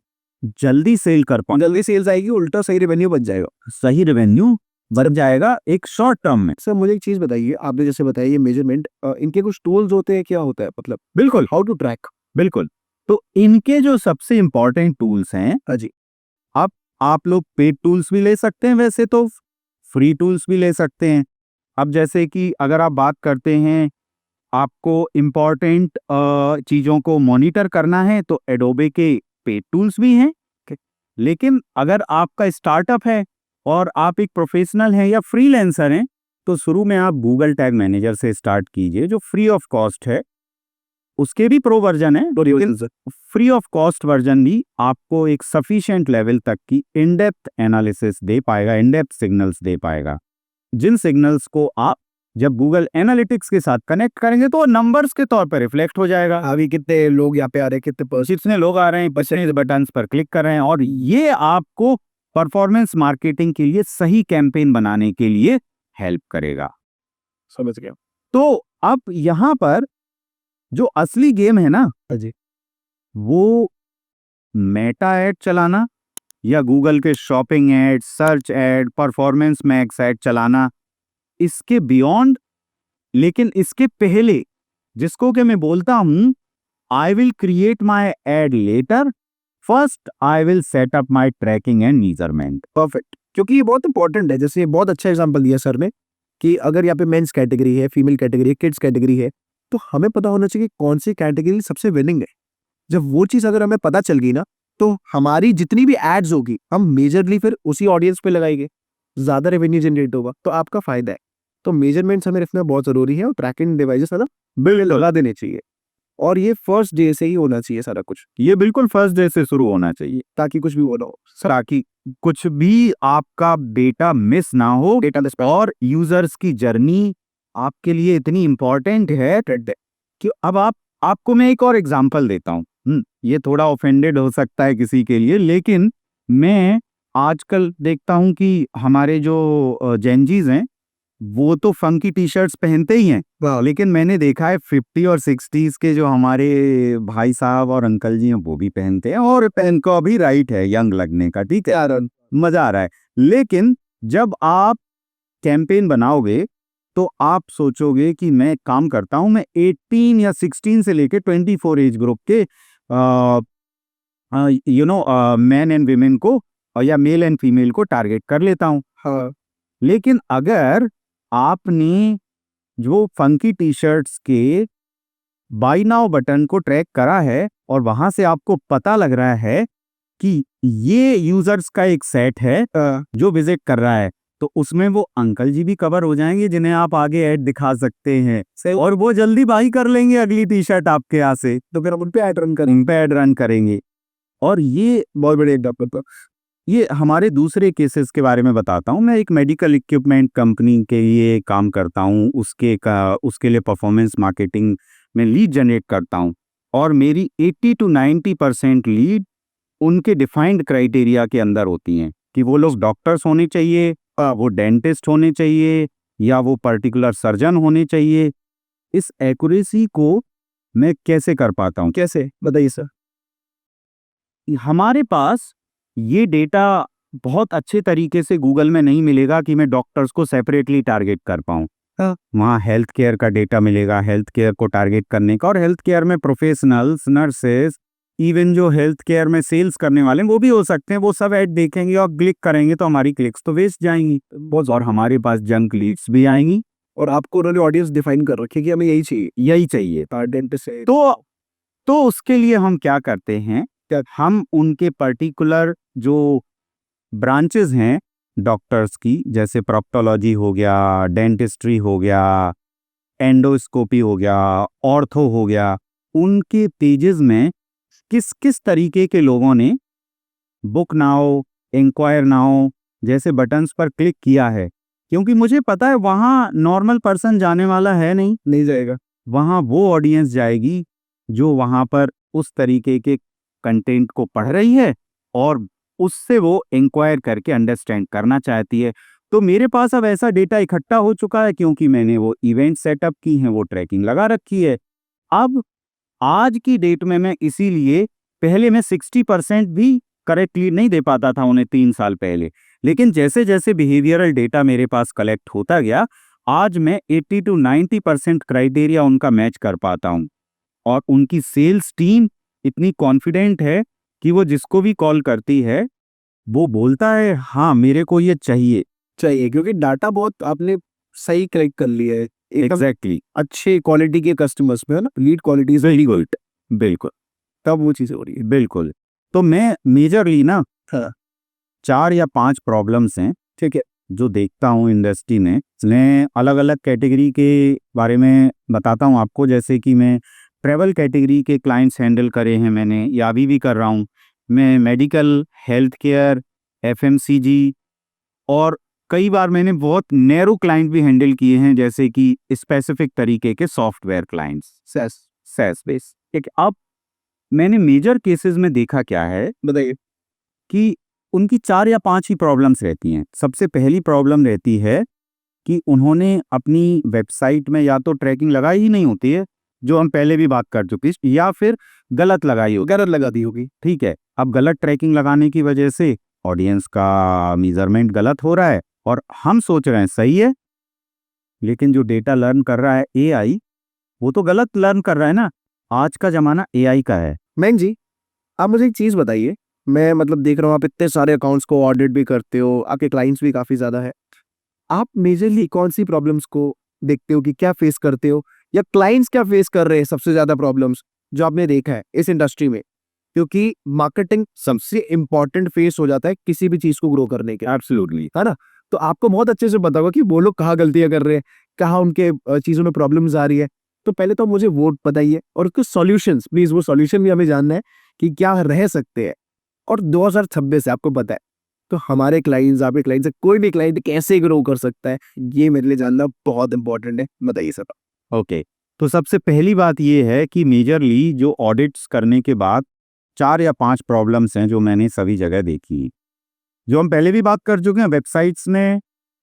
जल्दी सेल कर पाऊंगा। जल्दी सेल्स आएगी, उल्टा सही रेवेन्यू बच जाएगा। सही रेवेन्यू बढ़ जाएगा एक शॉर्ट टर्म में। सर मुझे एक चीज बताइए, आपने जैसे बताया ये मेजरमेंट, इनके कुछ टूल्स होते हैं, क्या होता है मतलब बिल्कुल हाउ टू ट्रैक? बिल्कुल। तो इनके जो सबसे इंपॉर्टेंट टूल्स हैं, हाँ जी। आप लोग पेड टूल्स भी ले सकते हैं, वैसे तो फ्री टूल्स भी ले सकते हैं। अब जैसे कि अगर आप बात करते हैं, आपको इम्पोर्टेंट चीज़ों को मॉनिटर करना है तो एडोबे के पेड टूल्स भी हैं। लेकिन अगर आपका स्टार्टअप है और आप एक प्रोफेशनल हैं या फ्रीलांसर हैं, तो शुरू में आप गूगल टैग मैनेजर से स्टार्ट कीजिए, जो फ्री ऑफ कॉस्ट है। उसके भी प्रो वर्जन है, लेकिन फ्री ऑफ कॉस्ट वर्जन भी आपको एक सफिशिएंट लेवल तक की इन डेप्थ एनालिसिस दे पाएगा, इन डेप्थ सिग्नल्स दे पाएगा, जिन सिग्नल्स को आप जब गूगल एनालिटिक्स के साथ कनेक्ट करेंगे तो नंबर्स के तौर पर रिफ्लेक्ट हो जाएगा। अभी कितने लोग यहाँ पे आ रहे हैं, कितने जितने लोग आ रहे हैं, कितने बटन्स पर क्लिक कर रहे हैं, और ये आपको परफॉर्मेंस मार्केटिंग के लिए सही कैंपेन बनाने के लिए हेल्प करेगा। समझ गया। तो अब यहाँ पर जो असली गेम है ना हाँ जी। वो मेटा ऐड चलाना या गूगल के shopping add, search add, performance max add चलाना, इसके बियॉन्ड, लेकिन इसके पहले जिसको कि मैं बोलता हूं, I will create my ad letter, first I will set up my tracking and measurement. Perfect, क्योंकि ये बहुत इंपॉर्टेंट है। जैसे बहुत अच्छा एग्जांपल दिया सर ने कि अगर यहाँ पे मेंस कैटेगरी है, फीमेल कैटेगरी है, किड्स कैटेगरी है, तो हमें पता होना चाहिए कि कौन सी कैटेगरी सबसे विनिंग है। जब वो चीज अगर हमें पता चल गई ना, तो हमारी जितनी भी एड्स होगी हम मेजरली फिर उसी ऑडियंस पे लगाएंगे, ज्यादा रेवेन्यू जनरेट होगा, तो आपका फायदा है। तो मेजरमेंट्स हमें रखना बहुत जरूरी है और ट्रैकिंग डिवाइसेस है ना बिल्कुल लगा देने चाहिए, और ये फर्स्ट डे से ही होना चाहिए सारा कुछ, ये बिल्कुल फर्स्ट डे से शुरू होना चाहिए, ताकि कुछ भी वो ना हो। ताकि कुछ भी आपका डेटा मिस ना हो। डेटा और यूजर्स की जर्नी आपके लिए इतनी इंपॉर्टेंट है कि अब आपको मैं एक और एग्जांपल देता हूँ। ये थोड़ा ऑफेंडेड हो सकता है किसी के लिए, लेकिन मैं आजकल देखता हूँ कि हमारे जो जेनजीज हैं वो तो फंकी टी शर्ट्स पहनते ही हैं, लेकिन मैंने देखा है 50 और 60s के जो हमारे भाई साहब और अंकल जी हैं वो भी पहनते हैं, और पहन को भी राइट है यंग लगने का, ठीक है, मजा आ रहा है। लेकिन जब आप कैंपेन बनाओगे तो आप सोचोगे कि मैं काम करता हूं, मैं 18 या 16 से लेके 24 एज ग्रुप के मैन एंड वीमेन को या मेल एंड फीमेल को टारगेट कर लेता हूं। हाँ। लेकिन अगर आपने जो फंकी टी शर्ट्स के बाय नाउ बटन को ट्रैक करा है और वहां से आपको पता लग रहा है कि ये यूजर्स का एक सेट है जो विजिट कर रहा है, तो उसमें वो अंकल जी भी कवर हो जाएंगे जिन्हें आप आगे ऐड दिखा सकते हैं, और वो जल्दी बाई कर लेंगे अगली टी शर्ट आपके यहाँ से, तो फिर हम उन पे ऐड रन करेंगे। और ये बहुत बड़े एग्जाम्पल। ये हमारे दूसरे केसेस के बारे में बताता हूँ। मैं एक मेडिकल इक्विपमेंट कंपनी के लिए काम करता हूँ, उसके लिए परफॉर्मेंस मार्केटिंग में लीड जनरेट करता हूँ, और मेरी 80 to 90% लीड उनके डिफाइंड क्राइटेरिया के अंदर होती हैं कि वो लोग डॉक्टर्स होने चाहिए, वो डेंटिस्ट होने चाहिए, या वो पर्टिकुलर सर्जन होने चाहिए। इस एक्यूरेसी को मैं कैसे कर पाता हूँ? कैसे बताइए सर? हमारे पास ये डेटा बहुत अच्छे तरीके से गूगल में नहीं मिलेगा कि मैं डॉक्टर्स को सेपरेटली टारगेट कर पाऊँ। वहाँ हेल्थ केयर का डेटा मिलेगा, हेल्थ केयर को टारगेट करने का, और हेल्थ केयर में प्रोफेशनल्स, नर्सेस, इवन जो हेल्थ केयर में सेल्स करने वाले हैं वो भी हो सकते हैं, वो सब ऐड देखेंगे और क्लिक करेंगे तो हमारी क्लिक्स तो वेस्ट जाएंगी, और हमारे पास जंक लीड्स भी आएंगी। और आपको उन्होंने ऑडियंस डिफाइन कर रखी है कि हमें यही चाहिए डेंटिस्ट से। तो उसके लिए हम क्या करते हैं, हम उनके पर्टिकुलर जो ब्रांचेस हैं डॉक्टर्स की, जैसे प्रोक्टोलॉजी हो गया, डेंटिस्ट्री हो गया, एंडोस्कोपी हो गया, ऑर्थो हो गया, उनके पेजेस में किस किस तरीके के लोगों ने बुक नाउ, इंक्वायर नाउ जैसे बटन्स पर क्लिक किया है, क्योंकि मुझे पता है वहाँ नॉर्मल पर्सन जाने वाला है नहीं जाएगा। वहाँ वो ऑडियंस जाएगी जो वहाँ पर उस तरीके के कंटेंट को पढ़ रही है और उससे वो इंक्वायर करके अंडरस्टैंड करना चाहती है। तो मेरे पास अब ऐसा डेटा इकट्ठा हो चुका है, क्योंकि मैंने वो इवेंट सेटअप की हैं, वो ट्रैकिंग लगा रखी है। अब आज की डेट में मैं इसीलिए, पहले मैं 60% भी करेक्टली नहीं दे पाता था उन्हें 3 साल पहले, लेकिन जैसे जैसे बिहेवियरल डेटा मेरे पास कलेक्ट होता गया, आज मैं 80 to 90% क्राइटेरिया उनका मैच कर पाता हूं। और उनकी सेल्स टीम इतनी कॉन्फिडेंट है कि वो जिसको भी कॉल करती है वो बोलता है हाँ मेरे को ये चाहिए। क्योंकि डाटा बहुत आपने सही कलेक्ट कर लिया है एकदम एग्जैक्टली, अच्छे क्वालिटी के कस्टमर्स में, है ना, lead quality is very good, बिल्कुल तब वो चीजें हो रही है। बिल्कुल। तो मैं मेजरली ना हाँ 4 या 5 प्रॉब्लम्स हैं ठीक है। जो देखता हूँ इंडस्ट्री में। मैं अलग अलग कैटेगरी के बारे में बताता हूँ आपको, जैसे कि मैं ट्रैवल कैटेगरी के क्लाइंट्स हैंडल करे हैं मैंने, या अभी भी कर रहा हूँ। मैं मेडिकल, हेल्थ केयर, एफएमसीजी, और कई बार मैंने बहुत नैरो क्लाइंट भी हैंडल किए हैं, जैसे कि स्पेसिफिक तरीके के सॉफ्टवेयर क्लाइंट्स, सैस बेस। ठीक है, अब मैंने मेजर केसेस में देखा क्या है बताइए। कि उनकी 4 या 5 ही प्रॉब्लम्स रहती हैं। सबसे पहली प्रॉब्लम रहती है कि उन्होंने अपनी वेबसाइट में या तो ट्रैकिंग लगाई ही नहीं होती है, जो हम पहले भी बात कर चुके हैं, या फिर गलत लगाई होगी, गलत लगा दी होगी। ठीक है। अब गलत ट्रैकिंग लगाने की वजह से ऑडियंस का मेजरमेंट गलत हो रहा है और हम सोच रहे हैं सही है, लेकिन जो डेटा लर्न कर रहा है एआई, वो तो गलत लर्न कर रहा है ना। आज का जमाना एआई का है। मैन जी, आप मुझे एक चीज बताइए, मैं मतलब देख रहा हूँ आप इतने सारे अकाउंट्स को ऑडिट भी करते हो, आपके क्लाइंट्स भी काफी ज्यादा है, आप मेजरली कौन सी प्रॉब्लम्स को देखते हो कि क्या फेस करते हो, या क्लाइंट्स क्या फेस कर रहे हैं सबसे ज्यादा प्रॉब्लम्स जो आपने देखा है इस इंडस्ट्री में? क्योंकि मार्केटिंग सबसे इंपॉर्टेंट फेस हो जाता है किसी भी चीज को ग्रो करने के, एब्सोल्युटली। है ना? तो आपको बहुत अच्छे से पता होगा कि वो लोग कहाँ गलतियां कर रहे हैं, कहाँ उनके चीजों में प्रॉब्लम्स आ रही है। तो पहले तो मुझे वो बताइए और उसके सॉल्यूशंस, प्लीज वो सॉल्यूशन भी हमें जानना है कि क्या रह सकते हैं। और 2026 है, आपको पता है, तो हमारे क्लाइंट्स, आपके क्लाइंट से कोई भी क्लाइंट कैसे ग्रो कर सकता है, ये मेरे लिए जानना बहुत इंपॉर्टेंट है। बताइए सर। ओके, तो सबसे पहली बात ये है कि मेजरली जो ऑडिट्स करने के बाद 4 या 5 प्रॉब्लम्स हैं जो मैंने सभी जगह देखी, जो हम पहले भी बात कर चुके हैं। वेबसाइट्स में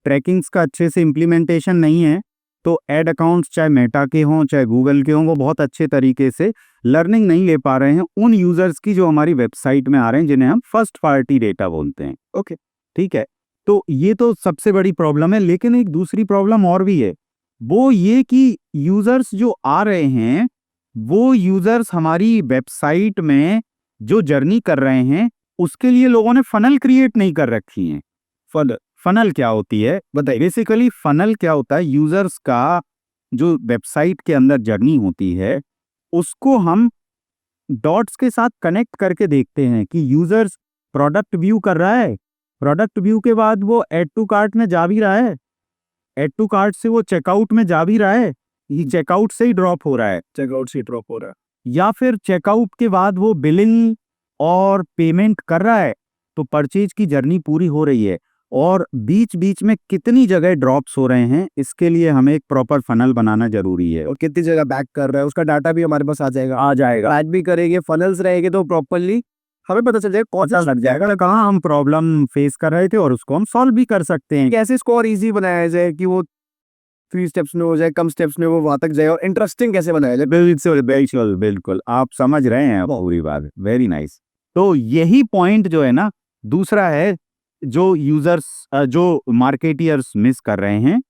ट्रैकिंग्स का अच्छे से इम्प्लीमेंटेशन नहीं है, तो एड अकाउंट्स चाहे मेटा के हों चाहे गूगल के हों, वो बहुत अच्छे तरीके से लर्निंग नहीं ले पा रहे हैं उन यूजर्स की जो हमारी वेबसाइट में आ रहे हैं, जिन्हें हम फर्स्ट पार्टी डेटा बोलते हैं। ओके। ठीक है, तो ये तो सबसे बड़ी प्रॉब्लम है। लेकिन एक दूसरी प्रॉब्लम और भी है, वो ये कि यूजर्स जो आ रहे हैं, वो यूजर्स हमारी वेबसाइट में जो जर्नी कर रहे हैं, उसके लिए लोगों ने फनल क्रिएट नहीं कर रखी है। फनल क्या होती है बताइए। बेसिकली फनल क्या होता है, यूजर्स का जो वेबसाइट के अंदर जर्नी होती है, उसको हम डॉट्स के साथ कनेक्ट करके देखते हैं कि यूजर्स प्रोडक्ट व्यू कर रहा है, प्रोडक्ट व्यू के बाद वो ऐड टू कार्ट में जा भी रहा है, ऐड टू कार्ट से वो चेकआउट में जा भी रहा है, ये चेकआउट से ही ड्रॉप हो रहा है, चेकआउट से ड्रॉप हो रहा है, या फिर चेकआउट के बाद वो बिलिंग और पेमेंट कर रहा है, तो परचेज की जर्नी पूरी हो रही है। और बीच बीच में कितनी जगह ड्रॉप्स हो रहे हैं, इसके लिए हमें एक प्रॉपर फनल बनाना जरूरी है। और कितनी जगह बैक कर रहा है, उसका डाटा भी हमारे पास आ जाएगा। आ जाएगा, बैक भी करेंगे, फनल्स रहेंगे तो प्रॉपरली हमें पता चल जाएगा कौन पता सा लग जाएगा कहाँ हम प्रॉब्लम फेस कर रहे थे और उसको हम सॉल्व भी कर सकते हैं। कैसे इसको और इजी बनाया जाए कि वो 3 स्टेप्स में हो जाए, कम स्टेप्स में वो वहां तक जाए, और इंटरेस्टिंग कैसे बनाया जाए। बिल्कुल बिल्कुल बिल्कुल, आप समझ रहे हैं पूरी बात, वेरी नाइस। तो यही पॉइंट जो है ना, दूसरा है जो यूजर्स, जो मार्केटियर्स मिस कर रहे हैं।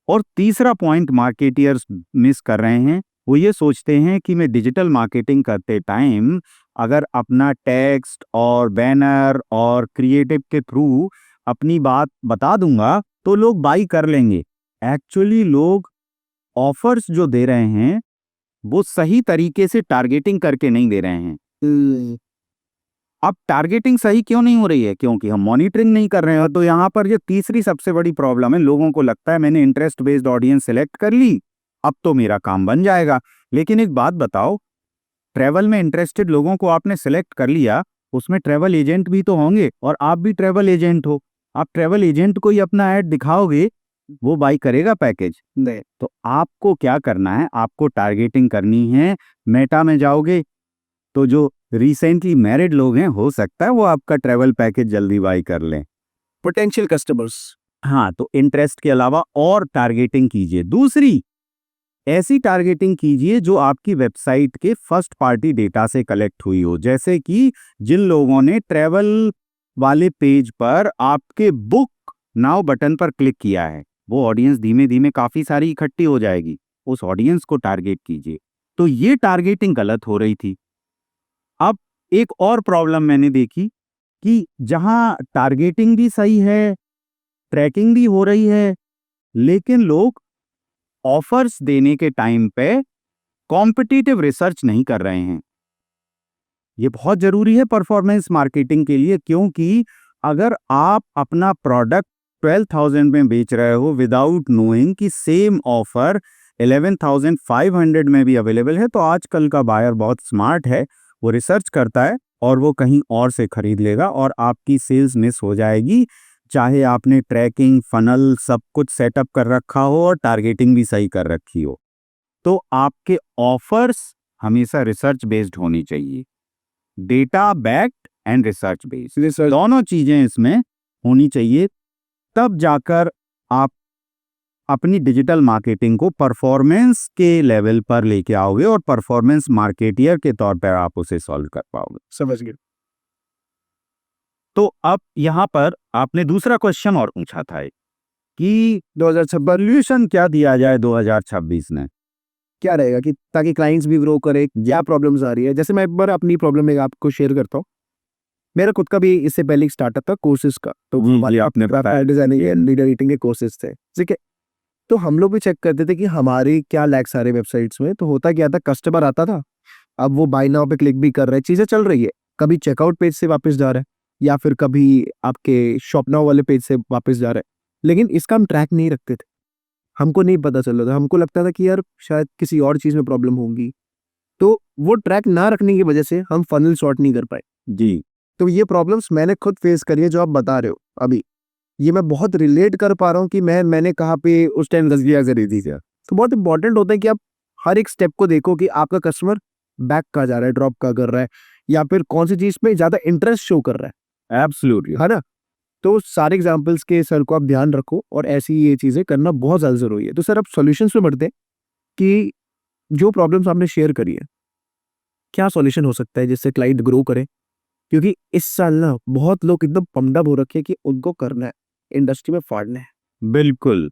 और तीसरा पॉइंट मार्केटियर्स मिस कर रहे हैं, वो ये सोचते हैं कि मैं डिजिटल मार्केटिंग करते टाइम अगर अपना टेक्स्ट और बैनर और क्रिएटिव के थ्रू अपनी बात बता दूंगा तो लोग बाई कर लेंगे। एक्चुअली लोग ऑफर्स जो दे रहे हैं वो सही तरीके से टारगेटिंग करके नहीं दे रहे हैं। अब टारगेटिंग सही क्यों नहीं हो रही है? क्योंकि हम मॉनिटरिंग नहीं कर रहे हैं। तो यहाँ पर ये तीसरी सबसे बड़ी प्रॉब्लम है, लोगों को लगता है मैंने इंटरेस्ट बेस्ड ऑडियंस सेलेक्ट कर ली, अब तो मेरा काम बन जाएगा। लेकिन एक बात बताओ, ट्रैवल में इंटरेस्टेड लोगों को आपने सेलेक्ट कर लिया, उसमें ट्रैवल एजेंट भी तो होंगे और आप भी ट्रैवल एजेंट हो। आप ट्रैवल एजेंट को ही अपना ऐड दिखाओगे, वो बाई करेगा पैकेज? नहीं। तो आपको क्या करना है, आपको टारगेटिंग करनी है। मेटा में जाओगे तो जो रिसेंटली मैरिड लोग हैं, हो सकता है वो आपका ट्रैवल पैकेज जल्दी बाई कर लें। Potential customers. हाँ, तो इंटरेस्ट के अलावा और टारगेटिंग कीजिए। दूसरी, ऐसी टारगेटिंग कीजिए जो आपकी वेबसाइट के फर्स्ट पार्टी डेटा से कलेक्ट हुई हो। जैसे कि जिन लोगों ने ट्रैवल वाले पेज पर आपके बुक नाउ बटन पर क्लिक किया है, वो ऑडियंस धीमे धीमे काफी सारी इकट्ठी हो जाएगी। उस ऑडियंस को टारगेट कीजिए। तो ये टारगेटिंग गलत हो रही थी। अब एक और प्रॉब्लम मैंने देखी कि जहां टारगेटिंग भी सही है, ट्रैकिंग भी हो रही है, लेकिन लोग ऑफर्स देने के टाइम पे कॉम्पिटिटिव रिसर्च नहीं कर रहे हैं। ये बहुत जरूरी है परफॉर्मेंस मार्केटिंग के लिए, क्योंकि अगर आप अपना प्रोडक्ट 12,000 में बेच रहे हो विदाउट नोइंग कि सेम ऑफर 11,500 में भी अवेलेबल है, तो आजकल का बायर बहुत स्मार्ट है, वो रिसर्च करता है और वो कहीं और से खरीद लेगा और आपकी सेल्स मिस हो जाएगी, चाहे आपने ट्रैकिंग, फनल सब कुछ सेटअप कर रखा हो और टारगेटिंग भी सही कर रखी हो। तो आपके ऑफर्स हमेशा रिसर्च बेस्ड होनी चाहिए, data backed and research based, दोनों चीजें इसमें होनी चाहिए। तब जाकर आप अपनी डिजिटल मार्केटिंग को परफॉर्मेंस के लेवल पर लेके आओगे और परफॉर्मेंस मार्केटियर के तौर पर आप उसे सॉल्व कर पाओगे। समझ गए। तो अब यहां पर आपने दूसरा क्वेश्चन और पूछा था कि 2026 सोल्यूशन क्या दिया जाए 2026 में। क्या रहेगा कि ताकि क्लाइंट्स भी ग्रो करे, क्या प्रॉब्लम्स आ रही है। जैसे मैं एक बार अपनी प्रॉब्लम एक आपको शेयर करता हूँ। मेरा खुद का भी इससे पहले एक स्टार्टअप था कोर्सेज का, तो जी, आपने बताया। डिजाइनिंग एंड वीडियो एडिटिंग के कोर्सेज थे, ठीक है। तो हम लोग भी चेक करते थे कि हमारी क्या लैक्स आ रहे वेबसाइट्स में। तो होता क्या था, कस्टमर आता था, अब वो बाय नाउ पे क्लिक भी कर रहे हैं, चीजें चल रही है, कभी चेकआउट पेज से वापस जा रहा है या फिर कभी आपके शॉप नाउ वाले पेज से वापस जा रहा है, लेकिन इसका हम ट्रैक नहीं रखते थे। हमको नहीं पता चल रहा था, हमको लगता था कि यार शायद किसी और चीज में प्रॉब्लम होगी। तो वो ट्रैक ना रखने की वजह से हम फनल सॉर्ट नहीं कर पाए। जी, तो ये प्रॉब्लम्स मैंने खुद फेस करी है जो आप बता रहे हो अभी। ये मैं बहुत रिलेट कर पा रहा हूँ कि मैंने कहाँ पे उस टाइम गलतियां करी थी क्या। तो बहुत इंपॉर्टेंट होता है कि आप हर एक स्टेप को देखो कि आपका कस्टमर बैक का जा रहा है, ड्रॉप का कर रहा है, या फिर कौन सी चीज में ज्यादा इंटरेस्ट शो कर रहा एब्सोल्युटली। है ना। तो सारे एग्जाम्पल्स के सर को आप ध्यान रखो और ऐसी ये चीजें करना बहुत ज्यादा जरूरी है। तो सर अब सॉल्यूशंस पे बढ़ते हैं कि जो प्रॉब्लम्स आपने शेयर करी है, क्या सॉल्यूशन हो सकता है जिससे क्लाइंट ग्रो करे। क्योंकि इस साल ना बहुत लोग एकदम पम्ड अप हो रखे हैं कि उनको करना है, इंडस्ट्री में फाड़ना है। बिल्कुल।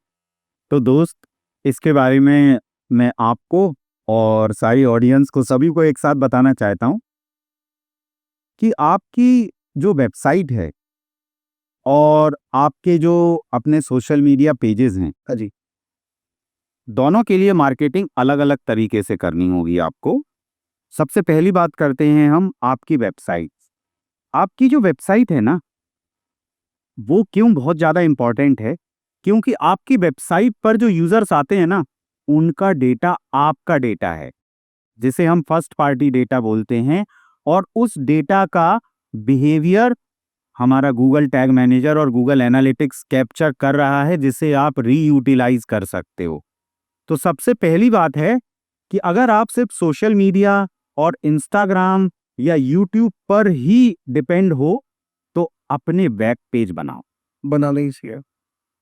तो दोस्त, इसके बारे में मैं आपको और सारी ऑडियंस को, सभी को एक साथ बताना चाहता हूं कि आपकी जो वेबसाइट है और आपके जो अपने सोशल मीडिया पेजेस हैं, हाँ जी। दोनों के लिए मार्केटिंग अलग अलग तरीके से करनी होगी आपको। सबसे पहली बात करते हैं हम आपकी वेबसाइट। आपकी जो वेबसाइट है ना, वो क्यों बहुत ज़्यादा इंपॉर्टेंट है, क्योंकि आपकी वेबसाइट पर जो यूजर्स आते हैं ना, उनका डेटा आपका डेटा है, जिसे हम फर्स्ट पार्टी डेटा बोलते हैं। और उस डेटा का बिहेवियर हमारा गूगल टैग मैनेजर और गूगल एनालिटिक्स कैप्चर कर रहा है, जिसे आप रीयूटिलाइज कर सकते हो। तो सबसे पहली बात है कि अगर आप सिर्फ सोशल मीडिया और इंस्टाग्राम या यूट्यूब पर ही डिपेंड हो, तो अपने वेब पेज बनाओ, बनाना ही चाहिए।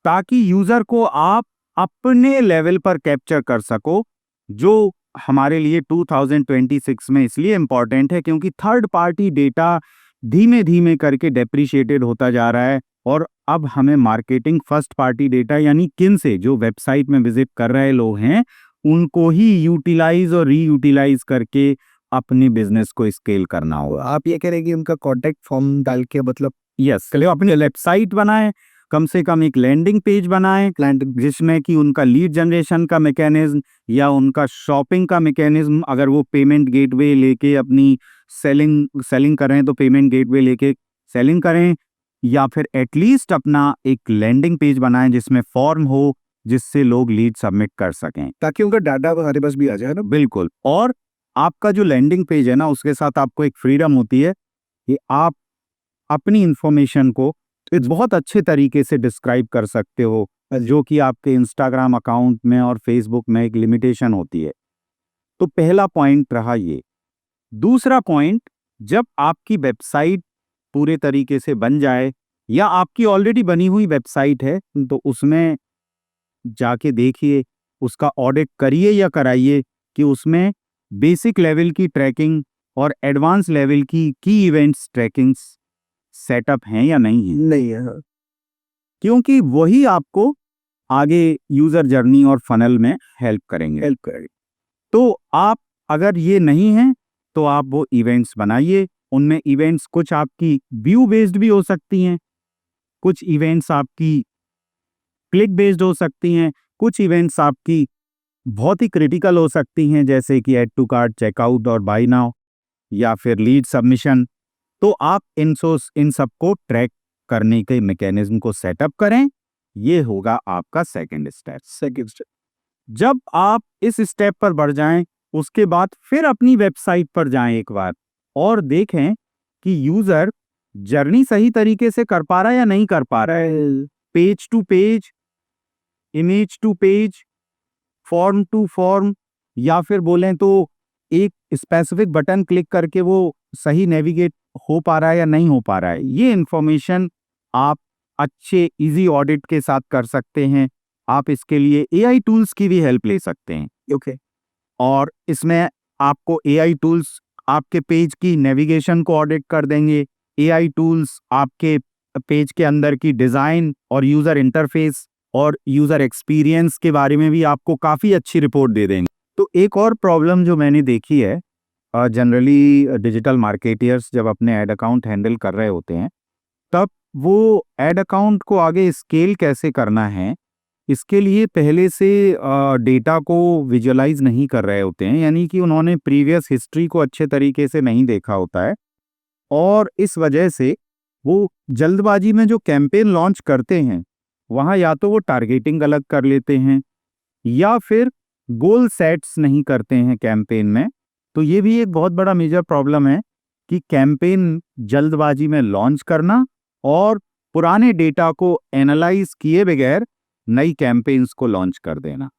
ताकि यूजर को आप अपने लेवल पर कैप्चर कर सको, जो हमारे लिए 2026 में इसलिए इंपॉर्टेंट है क्योंकि थर्ड पार्टी डेटा धीमे धीमे करके डेप्रिशिएटेड होता जा रहा है। और अब हमें मार्केटिंग फर्स्ट पार्टी डेटा, यानी किन से जो वेबसाइट में विजिट कर रहे लोग हैं, उनको ही यूटिलाइज और रीयूटिलाइज करके अपने बिजनेस को स्केल करना होगा। आप ये कह रहे हैं कि उनका कॉन्टेक्ट फॉर्म डाल के मतलब यस, अपनी वेबसाइट बनाएं, कम से कम एक लैंडिंग पेज बनाएं क्लाइंट जिसमें कि उनका लीड जनरेशन का मैकेनिज्म या उनका शॉपिंग का मैकेनिज्म, अगर वो पेमेंट गेटवे लेके अपनी सेलिंग करें तो पेमेंट गेटवे लेके सेलिंग करें, या फिर एटलीस्ट अपना एक लैंडिंग पेज बनाएं जिसमें फॉर्म हो, जिससे लोग लीड सबमिट कर सकें। ताकि उनका डाटा हमारे पास भी आ जाए ना। बिल्कुल। और आपका जो लैंडिंग पेज है ना, उसके साथ आपको एक फ्रीडम होती है कि आप अपनी इंफॉर्मेशन को बहुत अच्छे तरीके से डिस्क्राइब कर सकते हो, जो कि आपके इंस्टाग्राम अकाउंट में और फेसबुक में एक लिमिटेशन होती है। तो पहला पॉइंट रहा ये। दूसरा पॉइंट, जब आपकी वेबसाइट पूरे तरीके से बन जाए या आपकी ऑलरेडी बनी हुई वेबसाइट है, तो उसमें जाके देखिए, उसका ऑडिट करिए या कराइए कि उसमें बेसिक लेवल की ट्रैकिंग और एडवांस लेवल की इवेंट्स ट्रैकिंग सेटअप हैं या नहीं है। नहीं है, हाँ। क्योंकि वही आपको आगे यूजर जर्नी और फनल में हेल्प करेंगे। तो आप अगर ये नहीं है तो आप वो इवेंट्स बनाइए। उनमें इवेंट्स कुछ आपकी व्यू बेस्ड भी हो सकती हैं, कुछ इवेंट्स आपकी क्लिक बेस्ड हो सकती हैं, कुछ इवेंट्स आपकी बहुत ही क्रिटिकल हो सकती हैं, जैसे कि ऐड टू कार्ट, चेकआउट और बाय नाउ, या फिर लीड सबमिशन। तो आप इन सबको ट्रैक करने के मैकेनिज्म को सेटअप करें। ये होगा आपका सेकंड स्टेप। जब आप इस स्टेप पर बढ़ जाएं, उसके बाद फिर अपनी वेबसाइट पर जाएं एक बार और देखें कि यूजर जर्नी सही तरीके से कर पा रहा है या नहीं कर पा रहा है। Page to page, image to page, form to form, या फिर बोलें तो एक स्पेसिफिक बटन क्लिक करके वो सही नेविगेट हो पा रहा है या नहीं हो पा रहा है। ये इंफॉर्मेशन आप अच्छे इजी ऑडिट के साथ कर सकते हैं। आप इसके लिए एआई टूल्स की भी हेल्प ले सकते हैं। ओके। और इसमें आपको एआई टूल्स आपके पेज की नेविगेशन को ऑडिट कर देंगे। एआई टूल्स आपके पेज के अंदर की डिजाइन और यूजर इंटरफेस और यूजर एक्सपीरियंस के बारे में भी आपको काफी अच्छी रिपोर्ट दे देंगे। तो एक और प्रॉब्लम जो मैंने देखी है, जनरली डिजिटल मार्केटियर्स जब अपने ऐड अकाउंट हैंडल कर रहे होते हैं, तब वो ऐड अकाउंट को आगे स्केल कैसे करना है, इसके लिए पहले से डेटा को विजुअलाइज नहीं कर रहे होते हैं, यानी कि उन्होंने प्रीवियस हिस्ट्री को अच्छे तरीके से नहीं देखा होता है। और इस वजह से वो जल्दबाजी में जो कैंपेन लॉन्च करते हैं, वहाँ या तो वो टारगेटिंग गलत कर लेते हैं या फिर गोल सेट्स नहीं करते हैं कैंपेन में। तो ये भी एक बहुत बड़ा मेजर प्रॉब्लम है कि कैंपेन जल्दबाजी में लॉन्च करना और पुराने डेटा को एनालाइज किए बगैर नई कैंपेन्स को लॉन्च कर देना।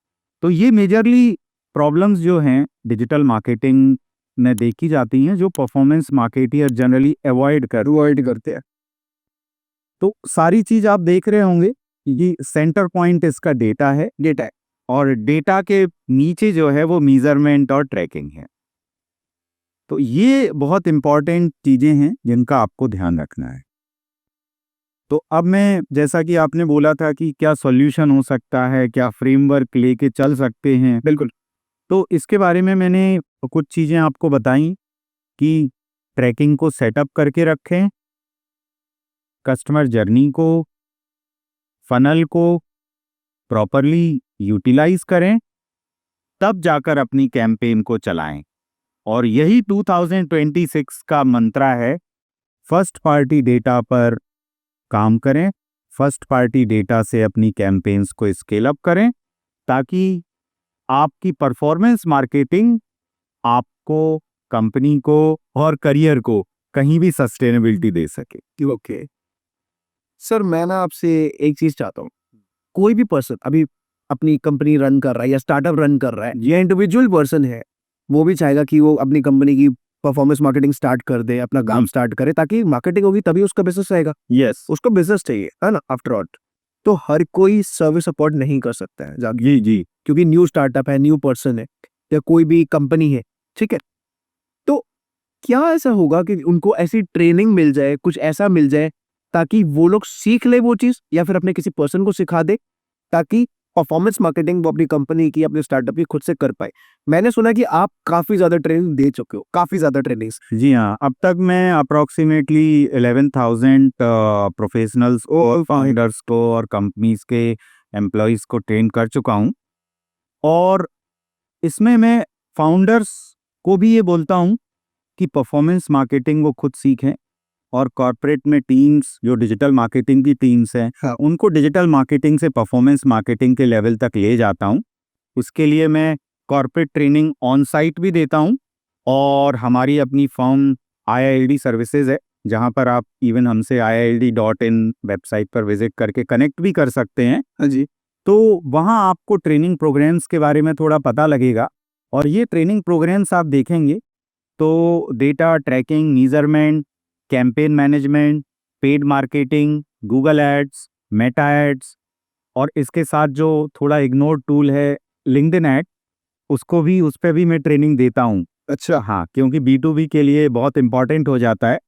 तो ये मेजरली प्रॉब्लम्स जो हैं डिजिटल मार्केटिंग में देखी जाती हैं, जो परफॉर्मेंस मार्केटियर जनरली अवॉइड करते हैं। तो सारी चीज आप देख रहे होंगे, ये सेंटर पॉइंट इसका डेटा है, और डेटा के नीचे जो है वो मेजरमेंट और ट्रैकिंग है। तो ये बहुत इंपॉर्टेंट चीजें हैं जिनका आपको ध्यान रखना है। तो अब मैं, जैसा कि आपने बोला था कि क्या सॉल्यूशन हो सकता है, क्या फ्रेमवर्क लेके चल सकते हैं, बिल्कुल। तो इसके बारे में मैंने कुछ चीजें आपको बताई कि ट्रैकिंग को सेटअप करके रखें, कस्टमर जर्नी को, फनल को प्रॉपरली यूटिलाइज करें, तब जाकर अपनी कैंपेन को चलाएं। और यही 2026 का मंत्रा है, फर्स्ट पार्टी डेटा पर काम करें, फर्स्ट पार्टी डेटा से अपनी कैंपेन्स को स्केल अप करें, ताकि आपकी परफॉर्मेंस मार्केटिंग आपको, कंपनी को और करियर को कहीं भी सस्टेनेबिलिटी दे सके। ओके सर, मैं ना आपसे एक चीज चाहता हूँ। कोई भी पर्सन अभी अपनी कंपनी रन कर रहा है या स्टार्टअप रन कर रहा है, ये इंडिविजुअल पर्सन है, वो भी चाहेगा कि वो अपनी कंपनी की परफॉर्मेंस मार्केटिंग स्टार्ट कर दे, अपना काम स्टार्ट करे, ताकि मार्केटिंग होगी तभी उसका बिजनेस रहेगा। यस, उसको बिजनेस चाहिए, है ना, आफ्टर ऑल। तो हर कोई सर्विस सपोर्ट नहीं कर सकता है जाके, जी, क्योंकि न्यू स्टार्टअप है, न्यू पर्सन है, या कोई भी कंपनी है, ठीक है। तो क्या ऐसा होगा कि उनको ऐसी ट्रेनिंग मिल जाए, कुछ ऐसा मिल जाए ताकि वो लोग सीख ले वो चीज, या फिर अपने किसी पर्सन को सिखा दे, ताकि परफॉर्मेंस मार्केटिंग वो अपनी कंपनी की, अपने स्टार्टअप की खुद से कर पाए। मैंने सुना कि आप काफी ज्यादा ट्रेनिंग दे चुके हो, काफी ज्यादा ट्रेनिंग्स। जी हाँ, अब तक मैं अप्रोक्सीमेटली 11,000 प्रोफेशनल्स और फाउंडर्स को और कंपनीज के एम्प्लॉयज को ट्रेन कर चुका हूँ। और इसमें मैं फाउंडर्स को भी ये बोलता हूँ कि परफॉर्मेंस मार्केटिंग वो खुद सीखें, और कॉर्पोरेट में टीम्स जो डिजिटल मार्केटिंग की टीम्स हैं, हाँ। उनको डिजिटल मार्केटिंग से परफॉर्मेंस मार्केटिंग के लेवल तक ले जाता हूँ। उसके लिए मैं कॉर्पोरेट ट्रेनिंग ऑन साइट भी देता हूँ और हमारी अपनी फर्म IILD सर्विसेज है, जहाँ पर आप इवन हमसे IILD.in वेबसाइट पर विजिट करके कनेक्ट भी कर सकते हैं। हाँ जी। तो वहाँ आपको ट्रेनिंग प्रोग्राम्स के बारे में थोड़ा पता लगेगा और ये ट्रेनिंग प्रोग्राम्स आप देखेंगे तो data tracking, measurement, campaign management, paid marketing, Google ads, Meta ads और इसके साथ जो थोड़ा इग्नोर्ड टूल है लिंक्डइन एड, उसको भी उस पे भी मैं ट्रेनिंग देता हूँ। अच्छा। हाँ, क्योंकि B2B के लिए बहुत इंपॉर्टेंट हो जाता है।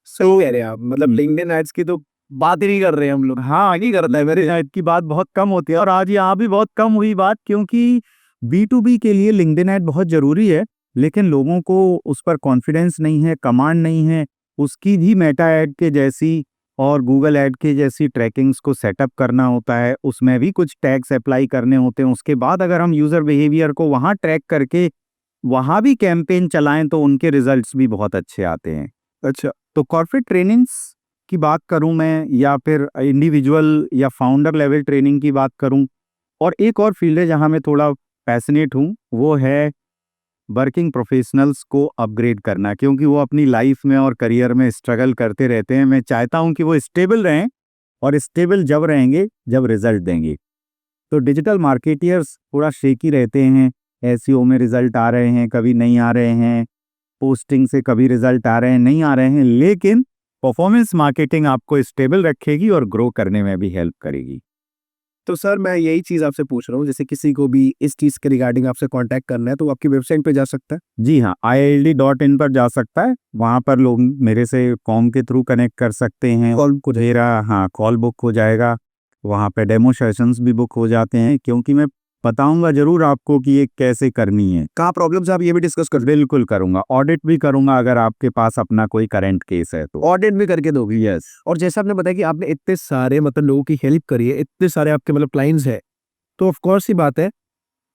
सही कह रहे हैं आप, मतलब लिंक्डइन एड्स की तो बात ही नहीं कर रहे हैं हम लोग। हाँ, नहीं करता है, मेरे शायद की बात बहुत कम होती है और आज यहाँ भी बहुत कम हुई बात, क्योंकि B2B के लिए लिंक्डइन ऐड बहुत ज़रूरी है, लेकिन लोगों को उस पर कॉन्फिडेंस नहीं है, कमांड नहीं है। उसकी भी मेटा ऐड के जैसी और गूगल ऐड के जैसी ट्रैकिंग्स को सेटअप करना होता है, उसमें भी कुछ टैग्स अप्लाई करने होते हैं। उसके बाद अगर हम यूज़र बिहेवियर को वहाँ ट्रैक करके वहाँ भी कैंपेन चलाएं तो उनके रिजल्ट्स भी बहुत अच्छे आते हैं। अच्छा। तो कॉर्पोरेट ट्रेनिंग्स की बात करूं मैं या फिर इंडिविजुअल या फाउंडर लेवल ट्रेनिंग की बात करूं, और एक और फील्ड है जहां मैं थोड़ा पैशनेट हूं, वो है वर्किंग प्रोफेशनल्स को अपग्रेड करना, क्योंकि वो अपनी लाइफ में और करियर में स्ट्रगल करते रहते हैं। मैं चाहता हूं कि वो स्टेबल रहें, और स्टेबल जब रहेंगे जब रिजल्ट देंगे। तो डिजिटल मार्केटियर्स थोड़ा शेकी रहते हैं, SEO में रिजल्ट आ रहे हैं, कभी नहीं आ रहे हैं, पोस्टिंग से कभी रिजल्ट आ रहे हैं, नहीं आ रहे हैं, लेकिन परफॉर्मेंस मार्केटिंग आपको स्टेबल रखेगी और ग्रो करने में भी हेल्प करेगी। तो सर मैं यही चीज़ आपसे पूछ रहा हूँ, जैसे किसी को भी इस चीज़ के रिगार्डिंग आपसे कांटेक्ट करना है तो वो आपकी वेबसाइट पे जा सकता है? जी हाँ, IILD.in पर जा सकता है। वहाँ पर लोग मेरे से फॉर्म के थ्रू कनेक्ट कर सकते हैं। कॉल को मेरा हाँ कॉल बुक हो जाएगा, वहाँ पे डेमो सेशंस भी बुक हो जाते हैं, क्योंकि मैं बताऊंगा जरूर आपको कि ये कैसे करनी है। कहाँ प्रॉब्लम्स आप ये भी डिस्कस कर बिल्कुल करूंगा, ऑडिट भी करूंगा अगर आपके पास अपना कोई करंट केस है तो। ऑडिट भी करके दोगे? यस। और जैसा आपने बताया कि आपने इतने सारे मतलब लोगों की हेल्प करी है, इतने सारे आपके मतलब क्लाइंट्स है, तो ऑफ कोर्स ही बात है,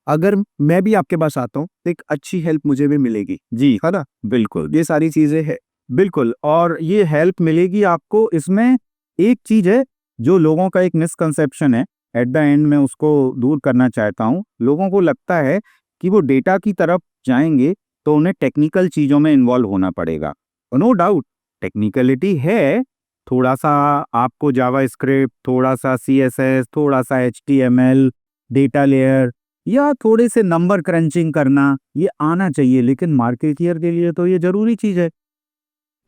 अगर मैं भी आपके पास आता हूँ तो एक अच्छी हेल्प मुझे भी मिलेगी, जी है ना? बिल्कुल। ये सारी चीजें है। बिल्कुल, और ये हेल्प मिलेगी आपको। इसमें एक चीज है जो लोगों का एक मिसकंसेप्शन है, एट द एंड मैं उसको दूर करना चाहता हूँ। लोगों को लगता है कि वो डेटा की तरफ जाएंगे तो उन्हें टेक्निकल चीज़ों में इन्वॉल्व होना पड़ेगा। नो डाउट टेक्निकलिटी है, थोड़ा सा आपको जावास्क्रिप्ट, थोड़ा सा CSS, थोड़ा सा HTML, डेटा लेयर या थोड़े से नंबर क्रंचिंग करना, ये आना चाहिए, लेकिन मार्केटियर के लिए तो ये ज़रूरी चीज़ है।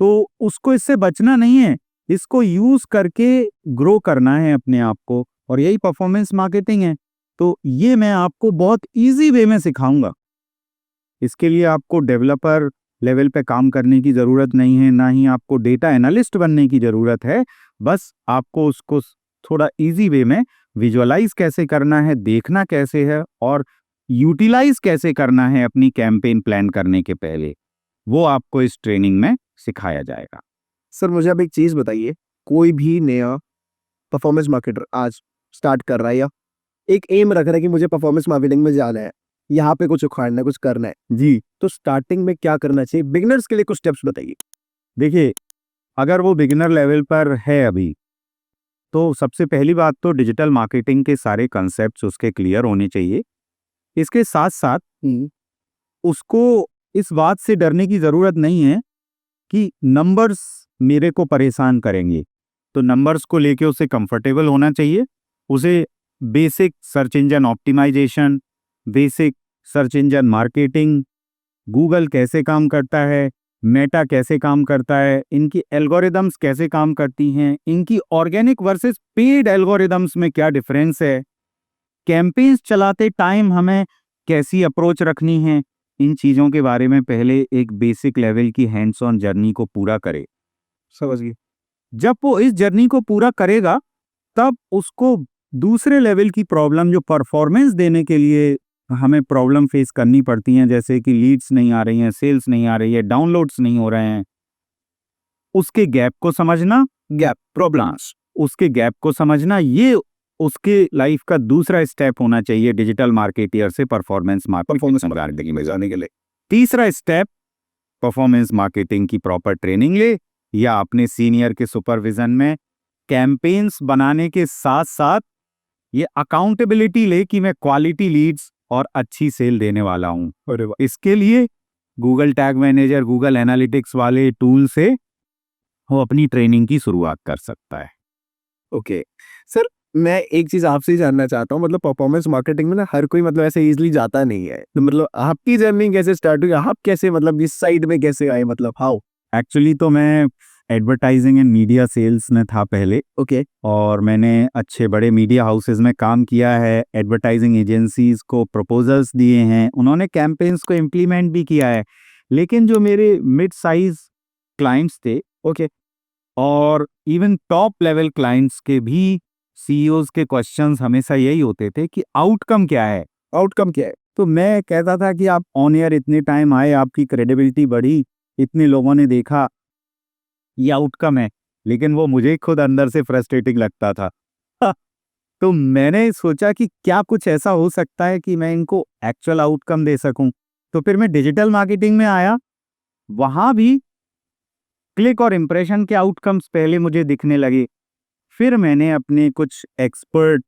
तो उसको इससे बचना नहीं है, इसको यूज करके ग्रो करना है अपने आप को, और यही परफॉर्मेंस मार्केटिंग है। तो ये मैं आपको बहुत इजी वे में सिखाऊंगा। इसके लिए आपको डेवलपर लेवल पे काम करने की ज़रूरत नहीं है, ना ही आपको डेटा एनालिस्ट बनने की ज़रूरत है। बस आपको उसको थोड़ा इजी वे में विजुअलाइज कैसे करना है, देखना कैसे है, और यूटिलाइज कैसे करना है अपनी कैंपेन प्लान करने के पहले, वो आपको इस ट्रेनिंग में सिखाया जाएगा। सर मुझे आप एक चीज़ बताइए, कोई भी नया परफॉर्मेंस मार्केटर आज स्टार्ट कर रहा है या एक एम रख रहा है कि मुझे परफॉर्मेंस मार्केटिंग में जाना है, यहाँ पे कुछ उखाड़ना है, कुछ करना है, जी तो स्टार्टिंग में क्या करना चाहिए? बिगिनर्स के लिए कुछ स्टेप्स बताइए। देखिए, अगर वो बिगिनर लेवल पर है अभी, तो सबसे पहली बात तो डिजिटल मार्केटिंग के सारे कंसेप्ट्स उसके क्लियर होने चाहिए। इसके साथ साथ उसको इस बात से डरने की ज़रूरत नहीं है कि नंबर्स मेरे को परेशान करेंगे। तो नंबर्स को लेके उसे कंफर्टेबल होना चाहिए। उसे basic search engine optimisation, basic search engine marketing, Google कैसे काम करता है, मेटा कैसे काम करता है, इनकी एल्गोरिदम्स कैसे काम करती हैं, इनकी ऑर्गेनिक वर्सेस पेड एल्गोरिदम्स में क्या डिफरेंस है, कैंपेन्स चलाते टाइम हमें कैसी अप्रोच रखनी है, इन चीज़ों के बारे में पहले एक बेसिक लेवल की हैंड्स ऑन जर्नी को पूरा करे। समझ गए। जब वो इस जर्नी को पूरा करेगा, तब उसको दूसरे लेवल की प्रॉब्लम जो परफॉर्मेंस देने के लिए हमें प्रॉब्लम फेस करनी पड़ती हैं, जैसे कि लीड्स नहीं आ रही हैं, सेल्स नहीं आ रही है, डाउनलोड्स नहीं हो रहे हैं, उसके गैप को समझना, गैप प्रॉब्लम्स। उसके गैप को समझना, ये उसके लाइफ का दूसरा स्टेप होना चाहिए डिजिटल मार्केटियर से परफॉर्मेंस मार्केटिंग में जाने के लिए। तीसरा स्टेप, परफॉर्मेंस मार्केटिंग की प्रॉपर ट्रेनिंग ले, या अपने सीनियर के सुपरविजन में कैंपेन्स बनाने के साथ साथ ये अकाउंटेबिलिटी ले कि मैं क्वालिटी लीड्स और अच्छी सेल देने वाला हूं। अरे वाह, इसके लिए Google tag manager, Google analytics वाले टूल से वो अपनी ट्रेनिंग की शुरुआत कर सकता है। ओके। सर, मैं एक चीज़ आपसे ही जानना चाहता हूँ, मतलब परफॉर्मेंस मार्केटिंग में ना हर कोई मतलब ऐसे ईज़िली जाता नहीं है। तो मतलब आपकी जर्नी कैसे स्टार्ट हुई? आप कैसे मतलब इस साइड में कैसे आए, मतलब हाउ? एक्चुअली तो मैं एडवर्टाइजिंग एंड मीडिया सेल्स में था पहले, ओके, और मैंने अच्छे बड़े मीडिया हाउसेस में काम किया है, एडवर्टाइजिंग एजेंसीज को प्रपोजल्स दिए हैं, उन्होंने कैंपेन्स को इम्प्लीमेंट भी किया है। लेकिन जो मेरे मिड साइज क्लाइंट्स थे, ओके, और इवन टॉप लेवल क्लाइंट्स के भी सीईओज के क्वेश्चंस हमेशा यही होते थे कि आउटकम क्या है। आउटकम क्या है? तो मैं कहता था कि आप ऑन एयर इतने टाइम आए, आपकी क्रेडिबिलिटी बढ़ी, इतने लोगों ने देखा, ये आउटकम है। लेकिन वो मुझे खुद अंदर से फ्रस्ट्रेटिंग लगता था। तो मैंने सोचा कि क्या कुछ ऐसा हो सकता है कि मैं इनको एक्चुअल आउटकम दे सकूं। तो फिर मैं डिजिटल मार्केटिंग में आया। वहां भी क्लिक और इम्प्रेशन के आउटकम्स पहले मुझे दिखने लगे। फिर मैंने अपने कुछ एक्सपर्ट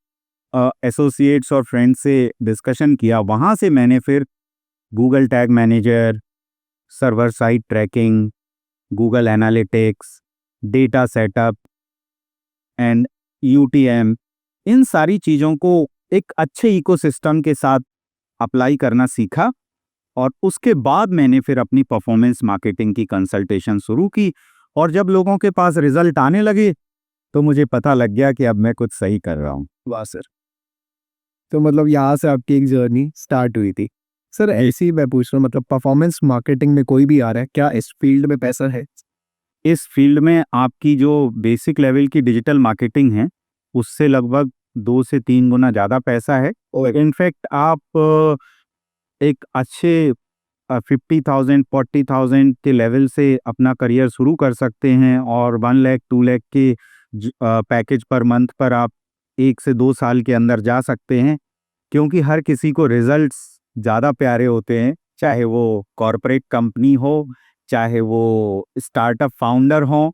एसोसिएट्स और फ्रेंड्स से डिस्कशन किया। वहां से मैंने फिर Google tag manager, server side tracking, Google analytics, data setup and UTM, इन सारी चीज़ों को एक अच्छे इकोसिस्टम के साथ अप्लाई करना सीखा। और उसके बाद मैंने फिर अपनी परफॉर्मेंस मार्केटिंग की कंसल्टेशन शुरू की। और जब लोगों के पास रिजल्ट आने लगे तो मुझे पता लग गया कि अब मैं कुछ सही कर रहा हूँ। वाह सर! तो मतलब यहाँ से आपकी एक जर्नी स्टार्ट हुई थी। सर, ऐसे ही मैं पूछ रहा हूँ, मतलब परफॉर्मेंस मार्केटिंग में कोई भी आ रहा है, क्या इस फील्ड में पैसा है? इस फील्ड में आपकी जो बेसिक लेवल की डिजिटल मार्केटिंग है, उससे लगभग 2 से 3 गुना ज़्यादा पैसा है। ओए, इनफैक्ट आप एक अच्छे 50,000 40,000 के लेवल से अपना करियर शुरू कर सकते हैं, और 1 लाख 2 लाख के पैकेज पर मंथ पर आप 1 से 2 साल के अंदर जा सकते हैं। क्योंकि हर किसी को रिजल्ट्स ज़्यादा प्यारे होते हैं, चाहे वो कॉरपोरेट कंपनी हो, चाहे वो स्टार्टअप फाउंडर हो,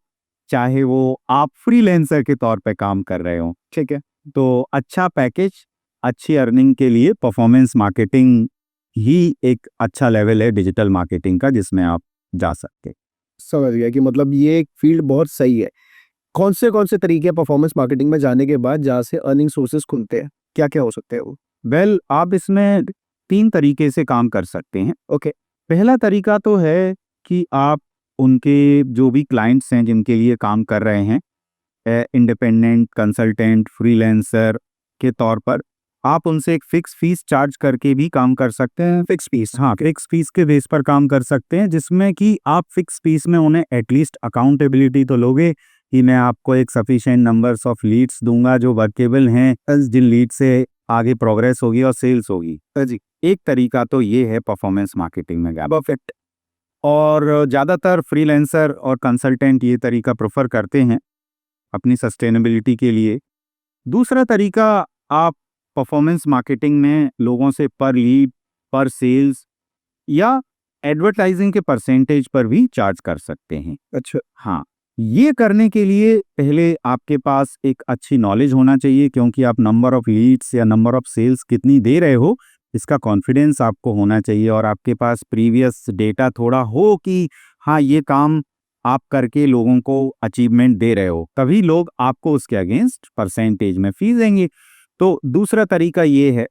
चाहे वो आप फ्रीलांसर के तौर पे काम कर रहे हो। ठीक है। तो अच्छा पैकेज, अच्छी अर्निंग के लिए परफॉर्मेंस मार्केटिंग ही एक अच्छा लेवल है डिजिटल मार्केटिंग का, जिसमें आप जा सकते हैं। समझ गया कि मतलब ये एक फील्ड बहुत सही है। कौन से तरीके हैं परफॉर्मेंस मार्केटिंग में जाने के बाद जहाँ से अर्निंग सोर्सेस खुलते हैं? क्या-क्या हो सकते हैं वो? वेल, आप इसमें 3 तरीके से काम कर सकते हैं। ओके, पहला तरीका तो है कि आप उनके जो भी क्लाइंट्स हैं जिनके लिए काम कर रहे हैं, इंडिपेंडेंट कंसल्टेंट, फ्रीलांसर के तौर पर, आप उनसे एक फिक्स फीस चार्ज करके भी काम कर सकते हैं। Fix fees. हाँ, फिक्स फीस के बेस पर काम कर सकते हैं, जिसमें कि आप फिक्स फीस में उन्हें एटलीस्ट अकाउंटेबिलिटी तो लोगे कि मैं आपको एक सफिशिएंट नंबर्स ऑफ लीड्स दूंगा जो वर्केबल हैं, जिन लीड से आगे प्रोग्रेस होगी और सेल्स होगी। जी, एक तरीका तो ये है परफॉर्मेंस मार्केटिंग में गैप। परफेक्ट। और ज़्यादातर फ्रीलांसर और कंसल्टेंट ये तरीका प्रेफर करते हैं अपनी सस्टेनेबिलिटी के लिए। दूसरा तरीका, आप परफॉर्मेंस मार्केटिंग में लोगों से पर लीड, पर सेल्स या एडवर्टाइजिंग के परसेंटेज पर भी चार्ज कर सकते हैं। अच्छा, हाँ, ये करने के लिए पहले आपके पास एक अच्छी नॉलेज होना चाहिए, क्योंकि आप नंबर ऑफ लीड्स या नंबर ऑफ सेल्स कितनी दे रहे हो, इसका कॉन्फिडेंस आपको होना चाहिए, और आपके पास प्रीवियस डेटा थोड़ा हो कि हाँ, ये काम आप करके लोगों को अचीवमेंट दे रहे हो, तभी लोग आपको उसके अगेंस्ट परसेंटेज में फीस देंगे। तो दूसरा तरीका ये है।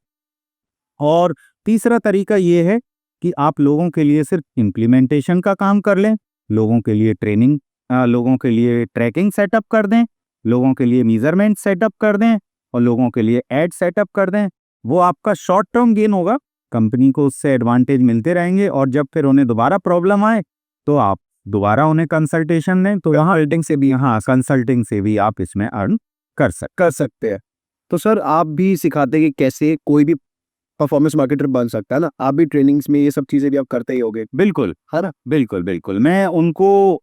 और तीसरा तरीका ये है कि आप लोगों के लिए सिर्फ इम्प्लीमेंटेशन का काम कर लें, लोगों के लिए ट्रेनिंग, लोगों के लिए ट्रैकिंग सेटअप कर दें, लोगों के लिए मेजरमेंट सेटअप कर दें, और लोगों के लिए एड सेटअप कर दें। वो आपका शॉर्ट टर्म गेन होगा, कंपनी को उससे एडवांटेज मिलते रहेंगे, और जब फिर उन्हें दोबारा प्रॉब्लम आए तो आप दोबारा उन्हें कंसल्टेशन दें। तो यहाँ रेटिंग से भी हाँ, कंसल्टिंग से भी आप इसमें अर्न कर सकते। कर सकते हैं। तो सर, आप भी सिखाते हैं कि कैसे कोई भी परफॉर्मेंस मार्केटर बन सकता है ना? आप भी ट्रेनिंग्स में ये सब चीज़ें भी आप करते ही होंगे, बिल्कुल, है ना? बिल्कुल, बिल्कुल। मैं उनको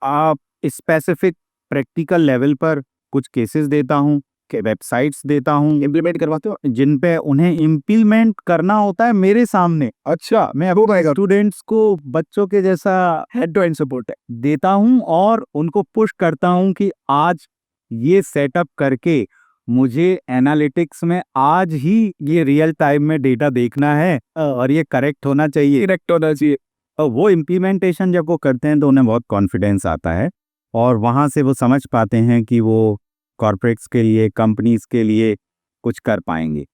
आप स्पेसिफिक प्रैक्टिकल लेवल पर कुछ केसेस देता हूँ, के वेबसाइट्स देता हूँ इम्प्लीमेंट करवाते हो? जिन पे उन्हें इम्प्लीमेंट करना होता है मेरे सामने। अच्छा, मैं हो पाएगा। स्टूडेंट्स को बच्चों के जैसा हेड टू एंड सपोर्ट है। देता हूँ और उनको पुश करता हूँ कि आज ये सेटअप करके मुझे एनालिटिक्स में आज ही ये रियल टाइम में डेटा देखना है और ये करेक्ट होना चाहिए। करेक्ट होना चाहिए। और वो इम्प्लीमेंटेशन जब वो करते हैं तो उन्हें बहुत कॉन्फिडेंस आता है और वहाँ से वो समझ पाते हैं कि वो कॉर्पोरेट्स के लिए, कंपनीज के लिए कुछ कर पाएंगे।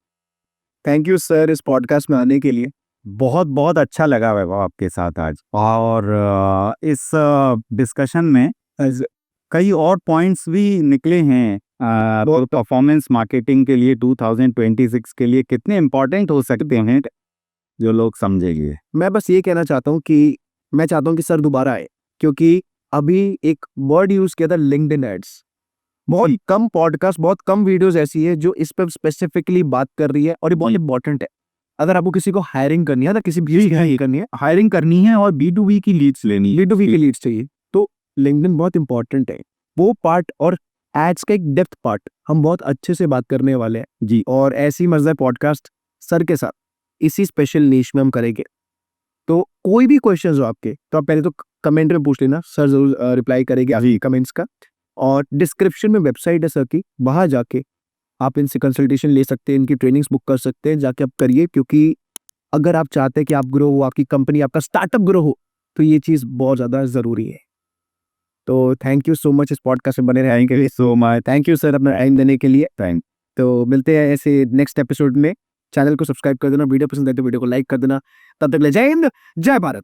थैंक यू सर इस पॉडकास्ट में आने के लिए। बहुत बहुत अच्छा लगा वैभव आपके साथ आज। और इस डिस्कशन में कई और पॉइंट्स भी निकले हैं परफॉर्मेंस मार्केटिंग के लिए 2026 के लिए कितने इम्पोर्टेंट हो सकते हैं जो लोग समझेंगे। मैं बस ये कहना चाहता हूँ कि मैं चाहता हूँ कि सर दोबारा आए, क्योंकि अभी एक वर्ड यूज किया था लिंक्डइन एड्स। बहुत कम पॉडकास्ट, बहुत कम वीडियोस ऐसी है जो इस पर स्पेसिफिकली बात कर रही है और ये बहुत इंपॉर्टेंट है। अगर आपको किसी को हायरिंग करनी है, अगर किसी भी हायरिंग करनी है और B2B की लीड्स लेनी है, B2B की लीड्स चाहिए, तो लिंक्डइन बहुत इंपॉर्टेंट है। वो पार्ट और एड्स का एक डेप्थ पार्ट हम बहुत अच्छे से बात करने वाले हैं जी। और ऐसी मजेदार पॉडकास्ट सर के साथ इसी स्पेशल नीश में हम करेंगे। तो कोई भी क्वेश्चंस हो आपके तो आप पहले तो कमेंट में पूछ लेना, सर जरूर रिप्लाई करेंगे आपकी कमेंट्स का। और डिस्क्रिप्शन में वेबसाइट है सर की, वहां जाके आप इनसे कंसल्टेशन ले सकते हैं, इनकी ट्रेनिंग्स बुक कर सकते हैं, जाके आप करिए। क्योंकि अगर आप चाहते हैं कि आप ग्रो हो, आपकी कंपनी, आपका स्टार्टअप ग्रो हो, तो ये चीज़ बहुत ज़्यादा ज़रूरी है। तो थैंक यू सो मच इस पॉडकास्ट में बने रहने के लिए। So much thank you sir अपना टाइम देने के लिए। थैंक। तो मिलते हैं ऐसे नेक्स्ट एपिसोड में। चैनल को सब्सक्राइब कर देना, वीडियो पसंद आए तो वीडियो को लाइक कर देना। तब तक ले जय हिंद, जय भारत।